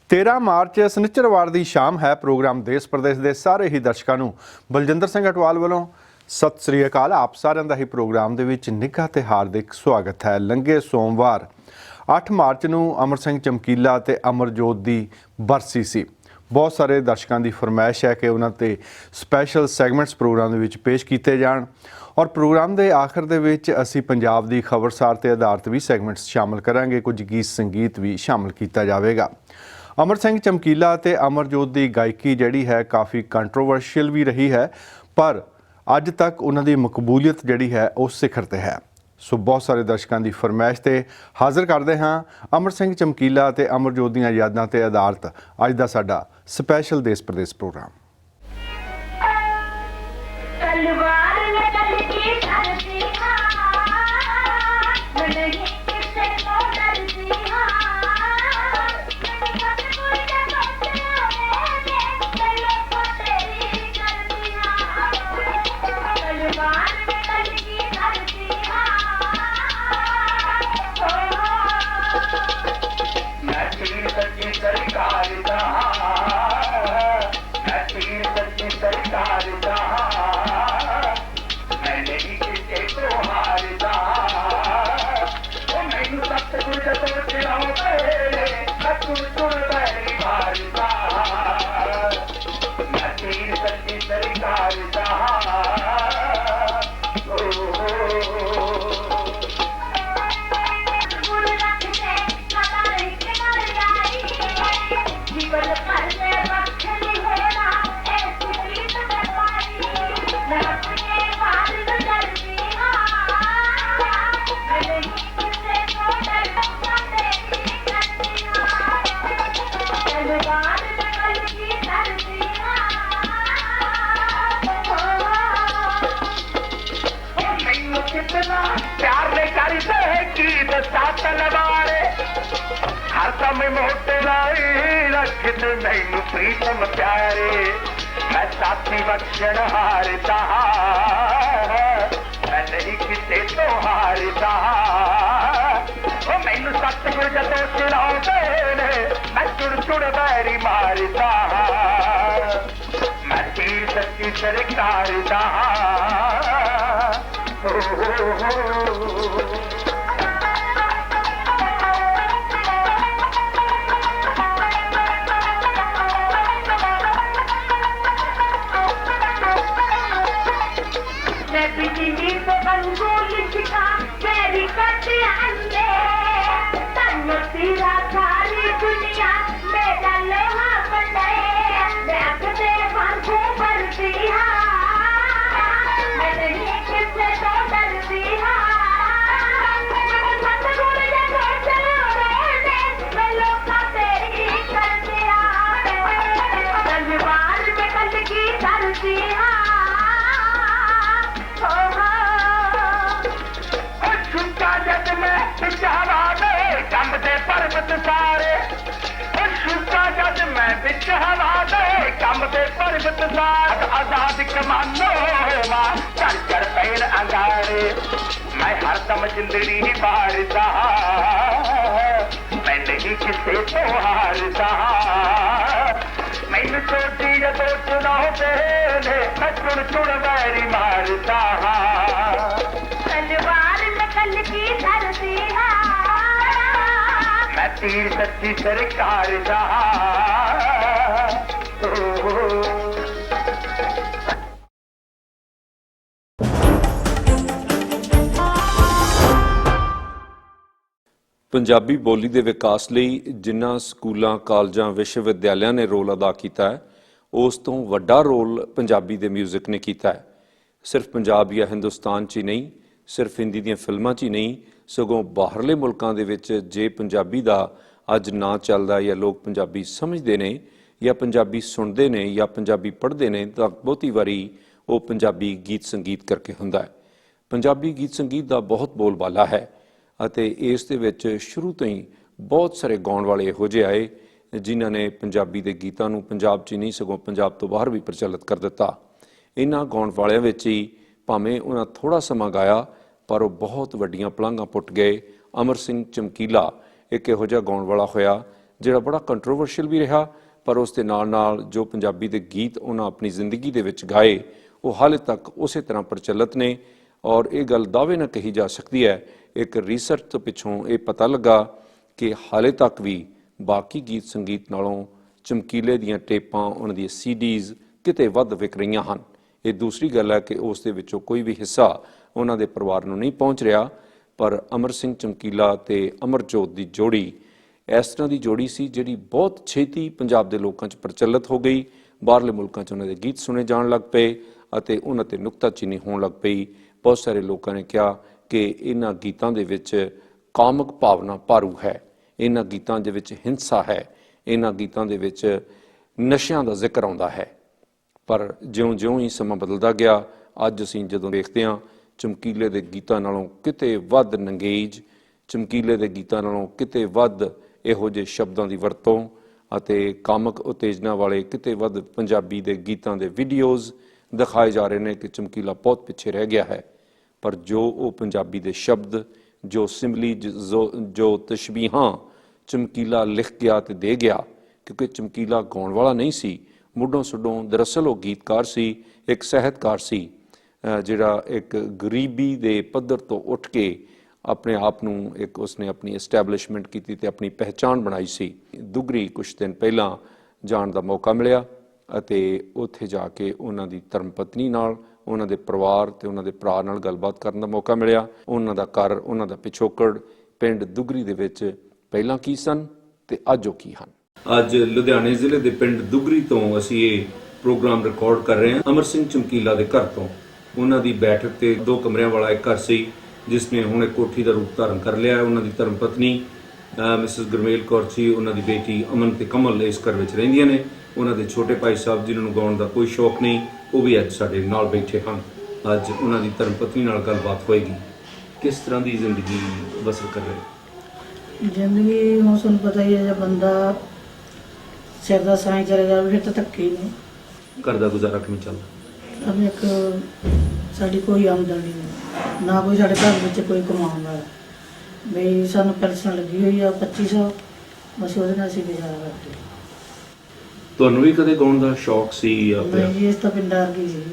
तेरह मार्च शनिचरवार की शाम है। प्रोग्राम देश प्रदेश के सारे ही दर्शकों को बलजिंदर सिंह अटवाल वालों सत श्री अकाल। आप सारिਆਂ ਦਾ ही प्रोग्राम ਦੇ ਵਿੱਚ ਨਿੱਘਾ ਤੇ ਹਾਰदिक स्वागत है। लंघे सोमवार 8 मार्च ਨੂੰ अमर सिंह चमकीला ਤੇ अमरजोत ਦੀ ਬਰਸੀ ਸੀ। बहुत सारे दर्शकों की फरमाइश है कि उन्होंने स्पैशल सैगमेंट्स प्रोग्राम ਦੇ ਵਿੱਚ पेश किए जान और प्रोग्राम के आखिर ਦੇ ਵਿੱਚ ਅਸੀਂ पंजाब की खबरसार ਤੇ आधारित भी सैगमेंट्स शामिल करांगे। कुछ गीत संगीत भी शामिल किया जाएगा। अमर सिंह चमकीला ते अमरजोत की गायकी जिहड़ी है काफ़ी कंट्रोवर्शियल भी रही है, पर अज तक उन्होंने मकबूलीयत जिहड़ी है उस शिखर ते है। सो बहुत सारे दर्शकों की फरमाइश ते हाज़र करते हाँ अमर सिंह चमकीला ते अमरजोत दीयां यादां ते आधारित अज दा साडा स्पैशल देश प्रदेश प्रोग्राम। मैनू प्रीतम प्यारे मैं साथी बख्शण हारता मैं नहीं किसे तो हारता मैनू सतगुर जदों चिड़ाउंदे ने मैं चुड़ चुड़ बैरी मारता मैं तीर सच्ची सरकारदा आजाद कमानो चढ़ चढ़ पैर अंगारे मैं हरदम जिंदड़ी बारदा मैं नहीं किसे तो हारदा मैनू चोटी जदों चुड़ाउंदे ने मैं चुड़ चुड़ बैरी मारदा तलवार नकल की धरती मैं तीर सच्ची सरकारदा पंजाबी बोली के विकास लई जिन्ना स्कूलों कालजां विश्वविद्यालयों ने रोल अदा किया है उस तो वड्डा रोल पंजाबी के म्यूजिक ने किया है। सिर्फ पंजाब या हिंदुस्तान च ही नहीं, सिर्फ हिंदी दी फिल्मां च ही नहीं, ਸਗੋਂ ਬਾਹਰਲੇ ਮੁਲਕਾਂ ਦੇ ਵਿੱਚ ਜੇ ਪੰਜਾਬੀ ਦਾ ਅੱਜ ਨਾਂ ਚੱਲਦਾ ਜਾਂ ਲੋਕ ਪੰਜਾਬੀ ਸਮਝਦੇ ਨੇ ਜਾਂ ਪੰਜਾਬੀ ਸੁਣਦੇ ਨੇ ਜਾਂ ਪੰਜਾਬੀ ਪੜ੍ਹਦੇ ਨੇ ਤਾਂ ਬਹੁਤੀ ਵਾਰੀ ਉਹ ਪੰਜਾਬੀ ਗੀਤ ਸੰਗੀਤ ਕਰਕੇ ਹੁੰਦਾ ਹੈ। ਪੰਜਾਬੀ ਗੀਤ ਸੰਗੀਤ ਦਾ ਬਹੁਤ ਬੋਲਬਾਲਾ ਹੈ ਅਤੇ ਇਸ ਦੇ ਵਿੱਚ ਸ਼ੁਰੂ ਤੋਂ ਹੀ ਬਹੁਤ ਸਾਰੇ ਗਾਉਣ ਵਾਲੇ ਇਹੋ ਜਿਹੇ ਆਏ ਜਿਨ੍ਹਾਂ ਨੇ ਪੰਜਾਬੀ ਦੇ ਗੀਤਾਂ ਨੂੰ ਪੰਜਾਬ 'ਚ ਹੀ ਨਹੀਂ ਸਗੋਂ ਪੰਜਾਬ ਤੋਂ ਬਾਹਰ ਵੀ ਪ੍ਰਚਲਿਤ ਕਰ ਦਿੱਤਾ। ਇਹਨਾਂ ਗਾਉਣ ਵਾਲਿਆਂ ਵਿੱਚ ਹੀ ਭਾਵੇਂ ਉਹਨਾਂ ਥੋੜ੍ਹਾ ਸਮਾਂ ਗਾਇਆ ਪਰ ਉਹ ਬਹੁਤ ਵੱਡੀਆਂ ਪਲਾਂਘਾਂ ਪੁੱਟ ਗਏ। ਅਮਰ ਸਿੰਘ ਚਮਕੀਲਾ ਇੱਕ ਇਹੋ ਜਿਹਾ ਗਾਉਣ ਵਾਲਾ ਹੋਇਆ ਜਿਹੜਾ ਬੜਾ ਕੰਟਰੋਵਰਸ਼ੀਅਲ ਵੀ ਰਿਹਾ, ਪਰ ਉਸ ਦੇ ਨਾਲ ਨਾਲ ਜੋ ਪੰਜਾਬੀ ਦੇ ਗੀਤ ਉਹਨਾਂ ਆਪਣੀ ਜ਼ਿੰਦਗੀ ਦੇ ਵਿੱਚ ਗਾਏ ਉਹ ਹਾਲੇ ਤੱਕ ਉਸੇ ਤਰ੍ਹਾਂ ਪ੍ਰਚਲਿਤ ਨੇ। ਔਰ ਇਹ ਗੱਲ ਦਾਅਵੇ ਨਾਲ ਕਹੀ ਜਾ ਸਕਦੀ ਹੈ, ਇੱਕ ਰਿਸਰਚ ਤੋਂ ਪਿੱਛੋਂ ਇਹ ਪਤਾ ਲੱਗਾ ਕਿ ਹਾਲੇ ਤੱਕ ਵੀ ਬਾਕੀ ਗੀਤ ਸੰਗੀਤ ਨਾਲੋਂ ਚਮਕੀਲੇ ਦੀਆਂ ਟੇਪਾਂ, ਉਹਨਾਂ ਦੀਆਂ CDs ਕਿਤੇ ਵੱਧ ਵਿਕ ਰਹੀਆਂ ਹਨ। ਇਹ ਦੂਸਰੀ ਗੱਲ ਹੈ ਕਿ ਉਸ ਦੇ ਵਿੱਚੋਂ ਕੋਈ ਵੀ ਹਿੱਸਾ ਉਹਨਾਂ ਦੇ ਪਰਿਵਾਰ ਨੂੰ ਨਹੀਂ ਪਹੁੰਚ ਰਿਹਾ, ਪਰ ਅਮਰ ਸਿੰਘ ਚਮਕੀਲਾ ਤੇ ਅਮਰਜੋਤ ਦੀ ਜੋੜੀ ਇਸ ਤਰ੍ਹਾਂ ਦੀ ਜੋੜੀ ਸੀ ਜਿਹੜੀ ਬਹੁਤ ਛੇਤੀ ਪੰਜਾਬ ਦੇ ਲੋਕਾਂ 'ਚ ਪ੍ਰਚਲਿਤ ਹੋ ਗਈ। ਬਾਹਰਲੇ ਮੁਲਕਾਂ 'ਚ ਉਹਨਾਂ ਦੇ ਗੀਤ ਸੁਣੇ ਜਾਣ ਲੱਗ ਪਏ ਅਤੇ ਉਹਨਾਂ 'ਤੇ ਨੁਕਤਾਚੀਨੀ ਹੋਣ ਲੱਗ ਪਈ। ਬਹੁਤ ਸਾਰੇ ਲੋਕਾਂ ਨੇ ਕਿਹਾ ਕਿ ਇਹਨਾਂ ਗੀਤਾਂ ਦੇ ਵਿੱਚ ਕਾਮਕ ਭਾਵਨਾ ਭਾਰੂ ਹੈ, ਇਹਨਾਂ ਗੀਤਾਂ ਦੇ ਵਿੱਚ ਹਿੰਸਾ ਹੈ, ਇਹਨਾਂ ਗੀਤਾਂ ਦੇ ਵਿੱਚ ਨਸ਼ਿਆਂ ਦਾ ਜ਼ਿਕਰ ਆਉਂਦਾ ਹੈ। ਪਰ ਜਿਉਂ-ਜਿਉਂ ਹੀ ਸਮਾਂ ਬਦਲਦਾ ਗਿਆ, ਅੱਜ ਅਸੀਂ ਜਦੋਂ ਦੇਖਦੇ ਹਾਂ ਚਮਕੀਲੇ ਦੇ ਗੀਤਾਂ ਨਾਲੋਂ ਕਿਤੇ ਵੱਧ ਨੰਗੇਜ, ਚਮਕੀਲੇ ਦੇ ਗੀਤਾਂ ਨਾਲੋਂ ਕਿਤੇ ਵੱਧ ਇਹੋ ਜਿਹੇ ਸ਼ਬਦਾਂ ਦੀ ਵਰਤੋਂ ਅਤੇ ਕਾਮਕ ਉਤੇਜਨਾ ਵਾਲੇ ਕਿਤੇ ਵੱਧ ਪੰਜਾਬੀ ਦੇ ਗੀਤਾਂ ਦੇ ਵੀਡੀਓਜ਼ ਦਿਖਾਏ ਜਾ ਰਹੇ ਨੇ ਕਿ ਚਮਕੀਲਾ ਬਹੁਤ ਪਿੱਛੇ ਰਹਿ ਗਿਆ ਹੈ। ਪਰ ਜੋ ਉਹ ਪੰਜਾਬੀ ਦੇ ਸ਼ਬਦ, ਜੋ ਸਿਮਲੀ, ਜੋ ਤਸ਼ਬੀਹਾਂ ਚਮਕੀਲਾ ਲਿਖ ਗਿਆ ਤੇ ਦੇ ਗਿਆ, ਕਿਉਂਕਿ ਚਮਕੀਲਾ ਗਾਉਣ ਵਾਲਾ ਨਹੀਂ ਸੀ, ਮੁੱਢੋਂ ਸੁੱਢੋਂ ਦਰਅਸਲ ਉਹ ਗੀਤਕਾਰ ਸੀ, ਇੱਕ ਸਾਹਿਤਕਾਰ ਸੀ ਜਿਹੜਾ ਇੱਕ ਗਰੀਬੀ ਦੇ ਪੱਧਰ ਤੋਂ ਉੱਠ ਕੇ ਆਪਣੇ ਆਪ ਨੂੰ ਇੱਕ ਉਸਨੇ ਆਪਣੀ ਐਸਟੈਬਲਿਸ਼ਮੈਂਟ ਕੀਤੀ ਤੇ ਆਪਣੀ ਪਹਿਚਾਣ ਬਣਾਈ ਸੀ। ਦੁਗਰੀ ਕੁਛ ਦਿਨ ਪਹਿਲਾਂ ਜਾਣ ਦਾ ਮੌਕਾ ਮਿਲਿਆ ਅਤੇ ਉੱਥੇ ਜਾ ਕੇ ਉਹਨਾਂ ਦੀ ਧਰਮ ਪਤਨੀ ਨਾਲ, ਉਹਨਾਂ ਦੇ ਪਰਿਵਾਰ ਤੇ ਉਹਨਾਂ ਦੇ ਭਰਾ ਨਾਲ ਗੱਲਬਾਤ ਕਰਨ ਦਾ ਮੌਕਾ ਮਿਲਿਆ। ਉਹਨਾਂ ਦਾ ਘਰ, ਉਹਨਾਂ ਦਾ ਪਿਛੋਕੜ ਪਿੰਡ ਦੁਗਰੀ ਦੇ ਵਿੱਚ ਪਹਿਲਾਂ ਕੀ ਸਨ ਤੇ ਅੱਜ ਉਹ ਕੀ ਹਨ। ਅੱਜ ਲੁਧਿਆਣੇ ਜ਼ਿਲ੍ਹੇ ਦੇ ਪਿੰਡ ਦੁਗਰੀ ਤੋਂ ਅਸੀਂ ਇਹ ਪ੍ਰੋਗਰਾਮ ਰਿਕਾਰਡ ਕਰ ਰਹੇ ਹਾਂ ਅਮਰ ਸਿੰਘ ਚਮਕੀਲਾ ਦੇ ਘਰ ਤੋਂ। ਉਹਨਾਂ ਦੀ ਬੈਠਕ ਤੇ 2 ਕਮਰਿਆਂ ਵਾਲਾ ਇੱਕ ਘਰ ਸੀ ਜਿਸ ਨੇ ਹੁਣ ਇੱਕ ਕੋਠੀ ਦਾ ਰੂਪ ਧਾਰਨ ਕਰ ਲਿਆ ਹੈ। ਉਹਨਾਂ ਦੀ ਧਰਮ ਪਤਨੀ ਮਿਸਿਸ ਗੁਰਮੇਲ ਕੌਰ ਜੀ, ਉਹਨਾਂ ਦੀ ਬੇਟੀ ਅਮਨ ਤੇ ਕਮਲ ਇਸ ਘਰ ਵਿੱਚ ਰਹਿੰਦੀਆਂ ਨੇ। ਉਹਨਾਂ ਦੇ ਛੋਟੇ ਭਾਈ ਸਾਹਿਬ ਜਿਨ੍ਹਾਂ ਨੂੰ ਗਾਉਣ ਦਾ ਕੋਈ ਸ਼ੌਕ ਨਹੀਂ, ਉਹ ਵੀ ਅੱਜ ਸਾਡੇ ਨਾਲ ਬੈਠੇ ਹਨ। ਅੱਜ ਉਹਨਾਂ ਦੀ ਧਰਮ ਪਤਨੀ ਨਾਲ ਗੱਲਬਾਤ ਹੋਏਗੀ। ਕਿਸ ਤਰ੍ਹਾਂ ਦੀ ਜ਼ਿੰਦਗੀ ਬਸਰ ਕਰ ਰਹੇ? ਜ਼ਿੰਦਗੀ ਹੁਣ ਤੁਹਾਨੂੰ ਪਤਾ ਹੀ ਹੈ, ਜੇ ਬੰਦਾ ਸਿਰ ਦਾ ਸਾਈਂ ਚਲੇ ਜਾਵੇ ਫਿਰ ਤਾਂ ਧੱਕੇ ਹੀ ਨੇ। ਘਰ ਦਾ ਗੁਜ਼ਾਰਾ ਕਿਵੇਂ ਚੱਲਦਾ? ਅਬ ਇੱਕ ਸਾਡੀ ਕੋਈ ਆਮਦਨੀ ਨਹੀਂ, ਨਾ ਕੋਈ ਸਾਡੇ ਘਰ ਵਿੱਚ ਕੋਈ ਕਮਾਉਣ ਵਾਲਾ। ਬਈ ਸਾਨੂੰ ਪੈਨਸ਼ਨ ਲੱਗੀ ਹੋਈ ਆ 2500, ਬਸ ਉਹਦੇ ਨਾਲ ਅਸੀਂ ਗੁਜ਼ਾਰਾ ਕਰਦੇ। ਤੁਹਾਨੂੰ ਵੀ ਕਦੇ ਗਾਉਣ ਦਾ ਸ਼ੌਕ ਸੀ? ਨਹੀਂ ਜੀ, ਇਸ ਤਾਂ ਪਿੰਡਾਂ ਵਰਗੀ ਸੀ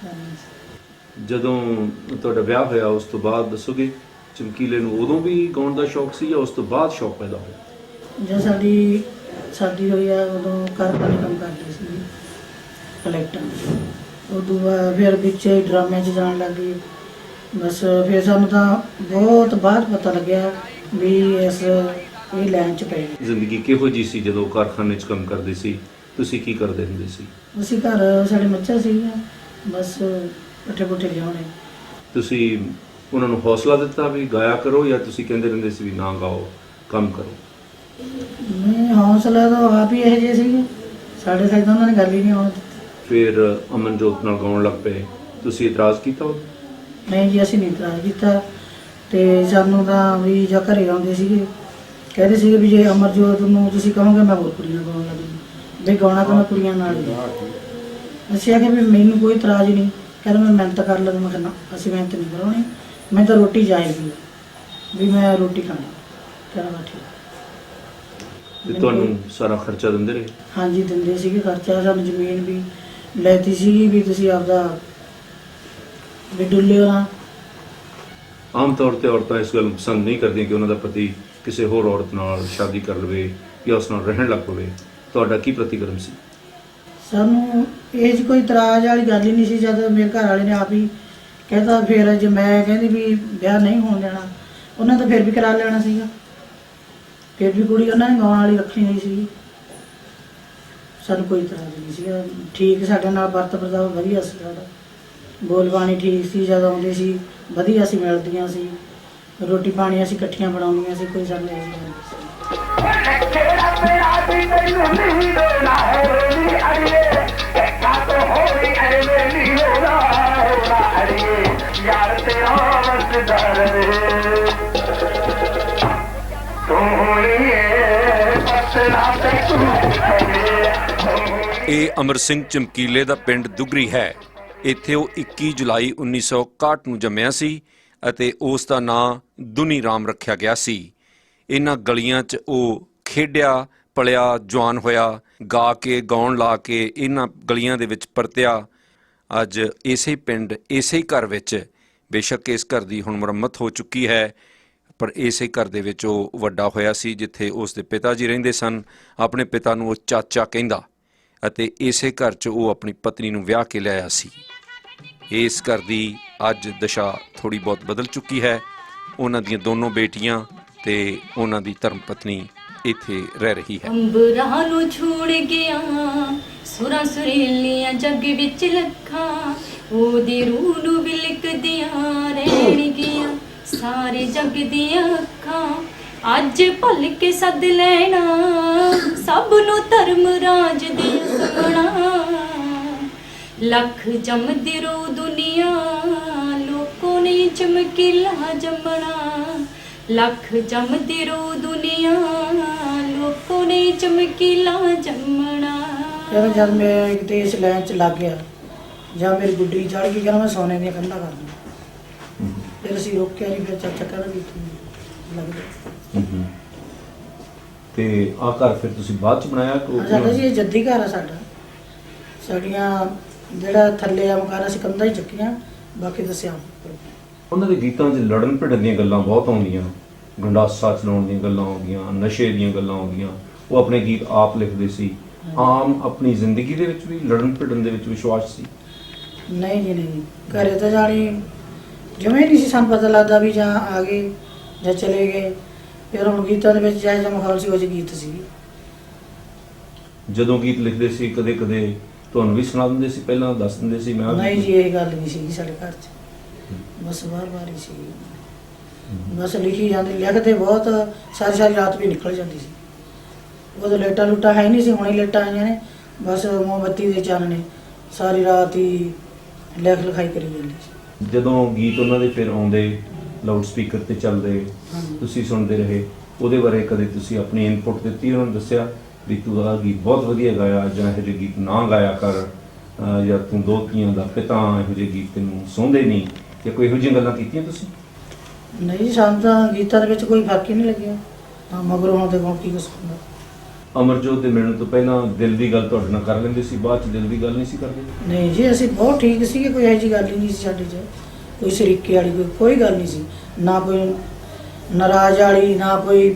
ਸਾਨੂੰ। ਜਦੋਂ ਤੁਹਾਡਾ ਵਿਆਹ ਹੋਇਆ ਉਸ ਤੋਂ ਬਾਅਦ ਦੱਸੋਗੇ ਚਮਕੀਲੇ ਨੂੰ ਉਦੋਂ ਵੀ ਗਾਉਣ ਦਾ ਸ਼ੌਕ ਸੀ ਜਾਂ ਉਸ ਤੋਂ ਬਾਅਦ ਸ਼ੌਕ ਪੈਦਾ ਹੋਇਆ? ਜਦ ਸਾਡੀ ਹੋਈ ਆ ਉਦੋਂ ਕਾਰਖਾਨੇ ਕੰਮ ਕਰਦੇ ਸੀ ਕਲੈਕਟਰ। ਉਦੋਂ ਬਾਅਦ ਫਿਰ ਵਿੱਚ ਡਰਾਮੇ 'ਚ ਜਾਣ ਲੱਗ ਗਏ। ਬਸ ਫਿਰ ਸਾਨੂੰ ਤਾਂ ਬਹੁਤ ਬਾਅਦ ਪਤਾ ਲੱਗਿਆ ਵੀ ਇਹ ਲਾਈਨ 'ਚ ਪਏ। ਜ਼ਿੰਦਗੀ ਕਿਹੋ ਜੀ ਸੀ ਜਦੋਂ ਕਾਰਖਾਨੇ 'ਚ ਕੰਮ ਕਰਦੇ ਸੀ? ਤੁਸੀਂ ਕੀ ਕਰਦੇ ਹੁੰਦੇ ਸੀ? ਅਸੀਂ ਘਰ ਸਾਡੇ ਮੱਝਾਂ ਸੀਗੀਆਂ, ਬਸ ਪੱਠੇ ਪੁੱਠੇ ਲਿਆਉਣੇ। ਤੁਸੀਂ ਉਹਨਾਂ ਨੂੰ ਹੌਸਲਾ ਦਿੱਤਾ ਵੀ ਗਾਇਆ ਕਰੋ ਜਾਂ ਤੁਸੀਂ ਕਹਿੰਦੇ ਰਹਿੰਦੇ ਸੀ ਵੀ ਨਾ ਗਾਓ, ਕੰਮ ਕਰੋ? ਨਹੀਂ, ਹੌਸਲਾ ਤਾਂ ਆਪ ਹੀ ਇਹੋ ਜਿਹੇ ਸੀਗੇ, ਸਾਡੇ ਸਾਈਡ ਉਹਨਾਂ ਨੇ ਗੱਲ ਹੀ ਨਹੀਂ ਆਉਣ ਦਿੱਤੀ। ਫਿਰ ਅਮਨਜੋਤ ਨਾਲ ਗਾਉਣ ਲੱਗ ਪਏ, ਤੁਸੀਂ ਇਤਰਾਜ਼ ਕੀਤਾ? ਨਹੀਂ ਜੀ, ਅਸੀਂ ਨਹੀਂ ਇਤਰਾਜ਼ ਕੀਤਾ। ਤੇ ਸਾਨੂੰ ਤਾਂ ਵੀ ਜਾਂ ਘਰੇ ਆਉਂਦੇ ਸੀਗੇ, ਕਹਿੰਦੇ ਸੀਗੇ ਵੀ ਜੇ ਅਮਰਜੋਤ ਨੂੰ ਤੁਸੀਂ ਕਹੋਗੇ ਮੈਂ ਹੋਰ ਕੁੜੀਆਂ ਗਾਉਣ ਲੱਗੀ, ਵੀ ਗਾਉਣਾ ਤਾਂ ਮੈਂ ਕੁੜੀਆਂ ਨਾਲ ਹੀ। ਅਸੀਂ ਆਖਿਆ ਵੀ ਮੈਨੂੰ ਕੋਈ ਇਤਰਾਜ਼ ਨਹੀਂ, ਕਹਿੰਦਾ ਮੈਂ ਮਿਹਨਤ ਕਰ ਲਵਾਂ। ਮੈਂ ਕਹਿੰਦਾ ਅਸੀਂ ਮਿਹਨਤ ਨਹੀਂ ਕਰਾਉਣੀ, ਮੈਂ ਤਾਂ ਰੋਟੀ ਚਾਹੀਦੀ ਹੈ ਵੀ ਮੈਂ ਰੋਟੀ ਖਾਣੀ। ਕਹਿੰਦਾ ਠੀਕ। ਤੇ ਤੁਹਾਨੂੰ ਸਾਰਾ ਖਰਚਾ ਦਿੰਦੇ ਰਹੇ? ਹਾਂਜੀ, ਦਿੰਦੇ ਸੀਗੇ ਖਰਚਾ। ਸਾਨੂੰ ਜ਼ਮੀਨ ਵੀ ਲੈਤੀ ਸੀਗੀ ਵੀ ਤੁਸੀਂ ਆਪਦਾ ਵੀ ਡੁੱਲਿਓ ਨਾ। ਆਮ ਤੌਰ ਤੇ ਔਰਤਾਂ ਇਸ ਗੱਲ ਨੂੰ ਪਸੰਦ ਨਹੀਂ ਕਰਦੀਆਂ ਕਿ ਉਹਨਾਂ ਦਾ ਪਤੀ ਕਿਸੇ ਹੋਰ ਔਰਤ ਨਾਲ ਸ਼ਾਦੀ ਕਰ ਲਵੇ ਜਾਂ ਉਸ ਨਾਲ ਰਹਿਣ ਲੱਗ ਪਵੇ। ਤੁਹਾਡਾ ਕੀ ਪ੍ਰਤੀਕਰਮ ਸੀ? ਸਾਨੂੰ ਇਹ 'ਚ ਕੋਈ ਇਤਰਾਜ਼ ਵਾਲੀ ਗੱਲ ਹੀ ਨਹੀਂ ਸੀ। ਜਦ ਮੇਰੇ ਘਰ ਵਾਲੇ ਨੇ ਆਪ ਹੀ ਕਹਿੰਦਾ, ਫਿਰ ਜੇ ਮੈਂ ਕਹਿੰਦੀ ਵੀ ਵਿਆਹ ਨਹੀਂ ਹੋਣ ਦੇਣਾ, ਉਹਨਾਂ ਤਾਂ ਫਿਰ ਵੀ ਕਰਾ ਲੈਣਾ ਸੀਗਾ। ਫਿਰ ਵੀ ਕੁੜੀ ਉਹਨਾਂ ਨੇ ਗਾਉਣ ਵਾਲੀ ਰੱਖਣੀ ਨਹੀਂ ਸੀ। ਸਾਨੂੰ ਕੋਈ ਇਤਰਾਜ਼ ਨਹੀਂ ਸੀਗਾ। ਠੀਕ ਸਾਡੇ ਨਾਲ ਵਰਤ ਵਰਤਾਓ ਵਧੀਆ ਸੀ ਸਾਡਾ, ਬੋਲ ਬਾਣੀ ਠੀਕ ਸੀ। ਜਦ ਆਉਂਦੇ ਸੀ ਵਧੀਆ ਸੀ, ਮਿਲਦੀਆਂ ਸੀ। ਰੋਟੀ ਪਾਣੀ ਅਸੀਂ ਇਕੱਠੀਆਂ ਬਣਾਉਂਦੀਆਂ ਸੀ, ਕੋਈ ਸਾਨੂੰ ਇਹ ਨਹੀਂ ਸੀ। ਤੇਰਾ ਤੇਰਾ ਵੀ ਤੈਨੂੰ ਨਹੀਂ ਦੇਣਾ ਹੈ ਨੀ ਅੜੀਏ, ਦੇਖਾ ਤੋ ਹੋਈ ਐਵੇਂ ਨਹੀਂ ਹੋਣਾ ਅੜੀਏ, ਯਾਰ ਤੇਰਾ ਵਸਦਾਰ ਰੇ ਤੂੰ ਹੋਈਏ ਪਸਣਾ ਤੇ ਇਹ ਅਮਰ ਸਿੰਘ ਚਮਕੀਲੇ ਦਾ ਪਿੰਡ ਦੁਗਰੀ ਹੈ। ਇੱਥੇ ਉਹ 21 ਜੁਲਾਈ 1961 ਨੂੰ ਜੰਮਿਆ ਸੀ ਅਤੇ ਉਸ ਦਾ ਨਾਂ ਦੁਨੀ ਰਾਮ ਰੱਖਿਆ ਗਿਆ ਸੀ। ਇਹਨਾਂ ਗਲੀਆਂ 'ਚ ਉਹ ਖੇਡਿਆ, ਪਲਿਆ, ਜਵਾਨ ਹੋਇਆ, ਗਾ ਕੇ ਗਾਉਣ ਲਾ ਕੇ ਇਹਨਾਂ ਗਲੀਆਂ ਦੇ ਵਿੱਚ ਪਰਤਿਆ। ਅੱਜ ਇਸੇ ਪਿੰਡ, ਇਸੇ ਘਰ ਵਿੱਚ, ਬੇਸ਼ੱਕ ਇਸ ਘਰ ਦੀ ਹੁਣ ਮੁਰੰਮਤ ਹੋ ਚੁੱਕੀ ਹੈ, ਪਰ ਇਸੇ ਘਰ ਦੇ ਵਿੱਚ ਉਹ ਵੱਡਾ ਹੋਇਆ ਸੀ ਜਿੱਥੇ ਉਸ ਦੇ ਪਿਤਾ ਜੀ ਰਹਿੰਦੇ ਸਨ। ਆਪਣੇ ਪਿਤਾ ਨੂੰ ਉਹ ਚਾਚਾ ਕਹਿੰਦਾ ਅਤੇ ਇਸੇ ਘਰ 'ਚ ਉਹ ਆਪਣੀ ਪਤਨੀ ਨੂੰ ਵਿਆਹ ਕੇ ਲਿਆਇਆ ਸੀ। ਇਸ ਘਰ ਦੀ ਅੱਜ ਦਸ਼ਾ ਥੋੜ੍ਹੀ ਬਹੁਤ ਬਦਲ ਚੁੱਕੀ ਹੈ। ਉਹਨਾਂ ਦੀਆਂ ਦੋਨੋਂ ਬੇਟੀਆਂ ਤੇ ਉਹਨਾਂ ਦੀ ਧਰਮ ਪਤਨੀ ਇੱਥੇ ਰਹਿ ਰਹੀ ਹੈ। ਅੰਬਰਾਂ ਨੂੰ ਛੋੜ ਗਿਆ ਸੁਰਾਂ ਸੁਰੀਲੀਆਂ ਜੱਗ ਵਿੱਚ ਲੱਖਾਂ, ਉਹਦੀ ਰੂਹ ਨੂੰ ਵਿਲਕਦੀਆਂ ਰਹਿਣਗੀਆਂ ਸਾਰੇ ਜੱਗ ਦੀਆਂ ਅੱਖਾਂ। ਅੱਜ ਭੁੱਲ ਕੇ ਸੱਦ ਲੈਣਾ ਸਭ ਨੂੰ ਧਰਮ ਰਾਜ ਦੀ ਸੁਣਾ, ਲੱਖ ਜੰਮਦੀ ਰੂ ਦੁਨੀਆ ਲੋਕੋ ਨੇ ਚਮਕੀਲਾ ਜੰਮਣਾ, ਲੱਖ ਜੰਮਦੀ ਰੂ ਦੁਨੀਆ ਲੋਕੋ ਨੇ ਚਮਕੀਲਾ ਜੰਮਣਾ। ਫਿਰ ਜਦ ਮੈਂ ਕਿਤੇ ਇਸ ਲਾਈਨ 'ਚ ਲੱਗ ਗਿਆ ਜਾਂ ਮੇਰੀ ਗੁੱਡੀ ਚੜ ਗਈ, ਕਹਿੰਦਾ ਮੈਂ ਸੋਨੇ ਦੀਆਂ ਕੰਧਾਂ ਕਰਨਾ। ਫਿਰ ਅਸੀਂ ਰੋਕਿਆ ਨਹੀਂ, ਫਿਰ ਚਾਚਾ ਕਹਿੰਦਾ ਵੀ ਤੂੰ ਲੱਗ ਜਾ। ਤੇ ਆ ਘਰ ਫਿਰ ਤੁਸੀਂ ਬਾਅਦ 'ਚ ਬਣਾਇਆ? ਸਾਡਾ ਜੀ ਇਹ ਜੱਦੀ ਘਰ ਆ ਸਾਡਾ। ਸਾਡੀਆਂ ਜਿਹੜਾ ਥੱਲੇ ਆ ਮਕਾਨ ਅਸੀਂ ਕੰਧਾਂ ਹੀ ਚੱਕੀਆਂ, ਬਾਕੀ ਦੱਸਿਆ। ਉਹਨਾਂ ਦੇ ਗੀਤਾਂ 'ਚ ਲੜਨ ਭਿੜਨ ਦੀਆਂ ਗੱਲਾਂ ਬਹੁਤ ਆਉਂਦੀਆਂ, ਗੰਡਾਸਾ ਚਲਾਉਣ ਦੀਆਂ ਗੱਲਾਂ ਆਉਂਦੀਆਂ, ਨਸ਼ੇ ਦੀਆਂ ਗੱਲਾਂ ਆਉਂਦੀਆਂ। ਉਹ ਆਪਣੇ ਗੀਤ ਆਪ ਲਿਖਦੇ ਸੀ। ਆਮ ਆਪਣੀ ਜ਼ਿੰਦਗੀ ਦੇ ਵਿੱਚ ਵੀ ਲੜਨ ਭਿੜਨ ਦੇ ਵਿੱਚ ਵਿਸ਼ਵਾਸ ਸੀ? ਨਹੀਂ ਜੀ ਨਹੀਂ, ਘਰੇ ਤਾਂ ਜਾਣੀ ਜਿਵੇਂ ਨਹੀਂ ਸੀ ਸਾਨੂੰ ਪਤਾ ਲੱਗਦਾ ਵੀ ਜਾਂ ਆ ਗਏ ਜਾਂ ਚਲੇ ਗਏ। ਫਿਰ ਹੁਣ ਗੀਤਾਂ ਦੇ ਵਿੱਚ ਜਿਹੋ ਜਿਹਾ ਮਾਹੌਲ ਸੀ ਉਹ 'ਚ ਗੀਤ ਸੀ। ਜਦੋਂ ਗੀਤ ਲਿਖਦੇ ਸੀ ਕਦੇ ਕਦੇ ਤੁਹਾਨੂੰ ਵੀ ਸੁਣਾ ਦਿੰਦੇ ਸੀ, ਪਹਿਲਾਂ ਦੱਸ ਦਿੰਦੇ ਸੀ? ਮੈਂ ਨਹੀਂ ਜੀ, ਇਹ ਗੱਲ ਨਹੀਂ ਸੀ ਸਾਡੇ ਘਰ 'ਚ, ਬਸ ਵਾਰ-ਵਾਰ ਹੀ ਸੀ। ਬਸ ਲਿਖੀ ਜਾਂਦੀ, ਲਿਖਦੇ ਬਹੁਤ, ਸਾਰੀ ਸਾਰੀ ਰਾਤ ਵੀ ਨਿਕਲ ਜਾਂਦੀ ਸੀ। ਉਦੋਂ ਲੇਟਾਂ ਲੁੱਟਾਂ ਹੈ ਨਹੀਂ ਸੀ, ਹੁਣੇ ਲੇਟਾਂ ਆਈਆਂ ਨੇ। ਬਸ ਮੋਮਬੱਤੀ ਦੇ ਚਾਨਣੇ ਸਾਰੀ ਰਾਤ ਹੀ ਲਿਖ ਲਿਖਾਈ ਕਰੀ ਜਾਂਦੀ ਸੀ। ਜਦੋਂ ਗੀਤ ਉਹਨਾਂ ਦੇ ਫਿਰ ਆਉਂਦੇ ਲਾਊਡ ਸਪੀਕਰ ਤੇ ਚੱਲਦੇ, ਤੁਸੀਂ ਸੁਣਦੇ ਰਹੇ, ਉਹਦੇ ਬਾਰੇ ਕਦੇ ਤੁਸੀਂ ਆਪਣੀ ਇਨਪੁਟ ਦਿੱਤੀ, ਉਹਨਾਂ ਨੂੰ ਦੱਸਿਆ ਵੀ ਤੂੰ ਆਹ ਗੀਤ ਬਹੁਤ ਵਧੀਆ ਗਾਇਆ ਜਾਂ ਇਹੋ ਜਿਹੇ ਗੀਤ ਨਾ ਗਾਇਆ ਕਰ, ਜਾਂ ਤੂੰ ਦੋ ਧੀਆਂ ਦਾ ਪਿਤਾ, ਇਹੋ ਜਿਹੇ ਗੀਤ ਤੈਨੂੰ ਸੁਣਦੇ ਨਹੀਂ, ਜਾਂ ਕੋਈ ਇਹੋ ਜਿਹੀਆਂ ਗੱਲਾਂ ਕੀਤੀਆਂ ਤੁਸੀਂ? ਨਹੀਂ, ਸਾਨੂੰ ਤਾਂ ਗੀਤਾਂ ਦੇ ਵਿੱਚ ਕੋਈ ਫਰਕ ਹੀ ਨਹੀਂ ਲੱਗਿਆ। ਹਾਂ, ਮਗਰੋਂ ਹੁਣ ਤੇ ਕੌਣ ਕੀ ਕੁਛ ਹੁੰਦਾ। ਅਮਰਜੋਤ ਦੇ ਮਿਲਣ ਤੋਂ ਪਹਿਲਾਂ ਦਿਲ ਦੀ ਗੱਲ ਤੁਹਾਡੇ ਨਾਲ ਕਰ ਲੈਂਦੇ ਸੀ, ਬਾਅਦ 'ਚ ਦਿਲ ਦੀ ਗੱਲ ਨਹੀਂ ਸੀ ਕਰਦੇ? ਨਹੀਂ ਜੀ, ਅਸੀਂ ਬਹੁਤ ਠੀਕ ਸੀਗੇ, ਕੋਈ ਇਹੋ ਜਿਹੀ ਗੱਲ ਹੀ ਨਹੀਂ ਸੀ ਸਾਡੇ 'ਚ, ਕੋਈ ਸਰੀਕੇ ਵਾਲੀ ਕੋਈ ਗੱਲ ਨਹੀਂ ਸੀ, ਨਾ ਕੋਈ ਨਾਰਾਜ਼ ਵਾਲੀ, ਨਾ ਕੋਈ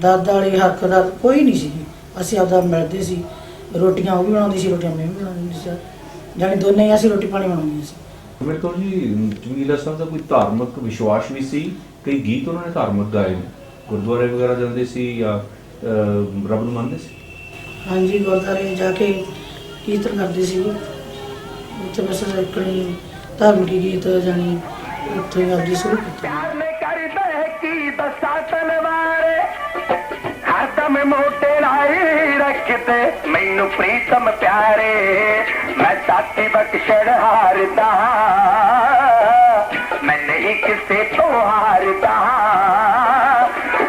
ਦਰਦ ਵਾਲੀ ਹਰਕਤ ਦਾ ਕੋਈ ਨਹੀਂ ਸੀ। ਅਸੀਂ ਆਪਦਾ ਮਿਲਦੇ ਸੀ, ਰੋਟੀਆਂ ਉਹ ਵੀ ਬਣਾਉਂਦੀ ਸੀ, ਰੋਟੀਆਂ ਮੈਂ ਵੀ ਬਣਾਉਂਦੀ ਸੀ, ਜਾਣੀ ਦੋਨੇ ਹੀ ਅਸੀਂ ਰੋਟੀ ਪਾਣੀ ਬਣਾਉਂਦੇ ਸੀ। ਮੇਰੇ ਕੋਲ ਜੀ ਚਮਕੀਲਾ ਸਾਹਿਬ ਦਾ ਕੋਈ ਧਾਰਮਿਕ ਵਿਸ਼ਵਾਸ ਵੀ ਸੀ? ਕਈ ਗੀਤ ਉਹਨਾਂ ਨੇ ਧਾਰਮਿਕ ਗਾਏ ਨੇ, ਗੁਰਦੁਆਰੇ ਵਗੈਰਾ ਜਾਂਦੇ ਸੀ ਜਾਂ ਰੱਬ ਨੂੰ ਮੰਨਦੇ ਸੀ? ਹਾਂਜੀ, ਗੁਰਦੁਆਰੇ ਜਾ ਕੇ ਕੀਰਤਨ ਕਰਦੇ ਸੀ। ਉੱਥੇ ਬਸ ਆਪਣੀ ਧਾਰਮਿਕ ਗੀਤ ਜਾਣੀ ਉੱਥੇ ਆਪਦੀ ਸ਼ੁਰੂ ਕੀਤੀ। ਪਿਆਰ ਨੇ ਕਰਦਾ ਹੈ ਕੀ ਦੱਸਾਂ ਤਲਵਾਰੇ, ਹਰਦਮ ਮੋਟੇ ਲਾਈ ਰੱਖਦੇ ਮੈਨੂੰ ਪ੍ਰੀਤਮ ਪਿਆਰੇ, ਮੈਂ ਸਾਥੀ ਬਖਸ਼ਣ ਹਾਰਦਾ, ਮੈਂ ਨਹੀਂ ਕਿਸੇ ਤੋਂ ਹਾਰਦਾ,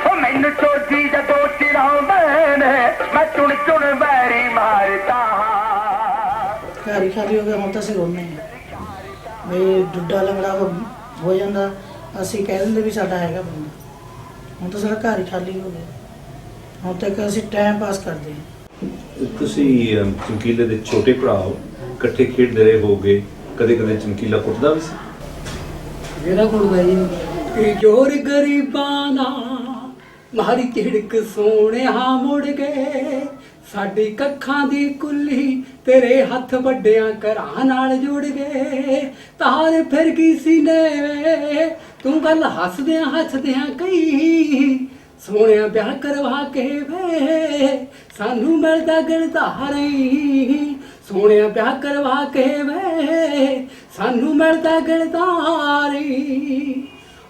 ਉਹ ਮੈਨੂੰ ਚੋਜੀ ਜਦੋਂ ਚਿਰਾਉਂਦੇ ਨੇ ਮੈਂ ਚੁਣ ਚੁਣ ਵੈਰੀ ਮਾਰਦਾ। ਘਰ ਹੀ ਖਾਲੀ ਹੋ ਗਿਆ, ਹੁਣ ਤਾਂ ਅਸੀਂ ਰੋਂਦੇ ਹਾਂ ਵੀ ਡੁੱਡਾ ਲੰਗੜਾ ਹੋ ਜਾਂਦਾ, ਅਸੀਂ ਕਹਿ ਦਿੰਦੇ ਵੀ ਸਾਡਾ ਹੈਗਾ ਬੰਦਾ। ਹੁਣ ਤਾਂ ਸਾਡਾ ਘਰ ਹੀ ਖਾਲੀ ਹੋ ਗਿਆ, ਹੁਣ ਤੱਕ ਅਸੀਂ ਟਾਈਮ ਪਾਸ ਕਰਦੇ ਹਾਂ। ਤੁਸੀਂ ਚਮਕੀਲੇ ਦੇ ਛੋਟੇ ਭਰਾ ਹੋ, ਇਕੱਠੇ ਖੇਡਦੇ ਰਹੇ ਹੋਗੇ, ਕਦੇ ਕਦੇ ਚਮਕੀਲਾ ਕੁੱਟਦਾ ਵੀ ਸੀ? ਮੇਰਾ ਕੁੜਦਾ ਜੀ ਕਿ ਜੋਰ ਗਰੀਬਾਂ ਦਾ ਮਾਰੀ ਝਿੜਕ ਸੋਹਣਿਆ ਮੁੜ ਗਏ, ਸਾਡੀ ਕੱਖਾਂ ਦੀ ਕੁੱਲੀ ਤੇਰੇ ਹੱਥ ਵੱਡਿਆਂ ਘਰਾਂ ਨਾਲ ਜੁੜ ਗਏ, ਤਾਰ ਫਿਰ ਗਈ ਸੀ ਨੇ ਤੂੰ ਗੱਲ ਹੱਸਦਿਆਂ ਕਈ, ਸੋਹਣਿਆ ਵਿਆਹ ਕਰਵਾ ਕੇ ਵੇ ਸਾਨੂੰ ਮਿਲਦਾ ਗਲਧਾਰੀ, ਸੋਹਣਿਆ ਵਿਆਹ ਕਰਵਾ ਕੇ ਵੇ ਸਾਨੂੰ ਮਿਲਦਾ ਗਲਧਾਰੀ,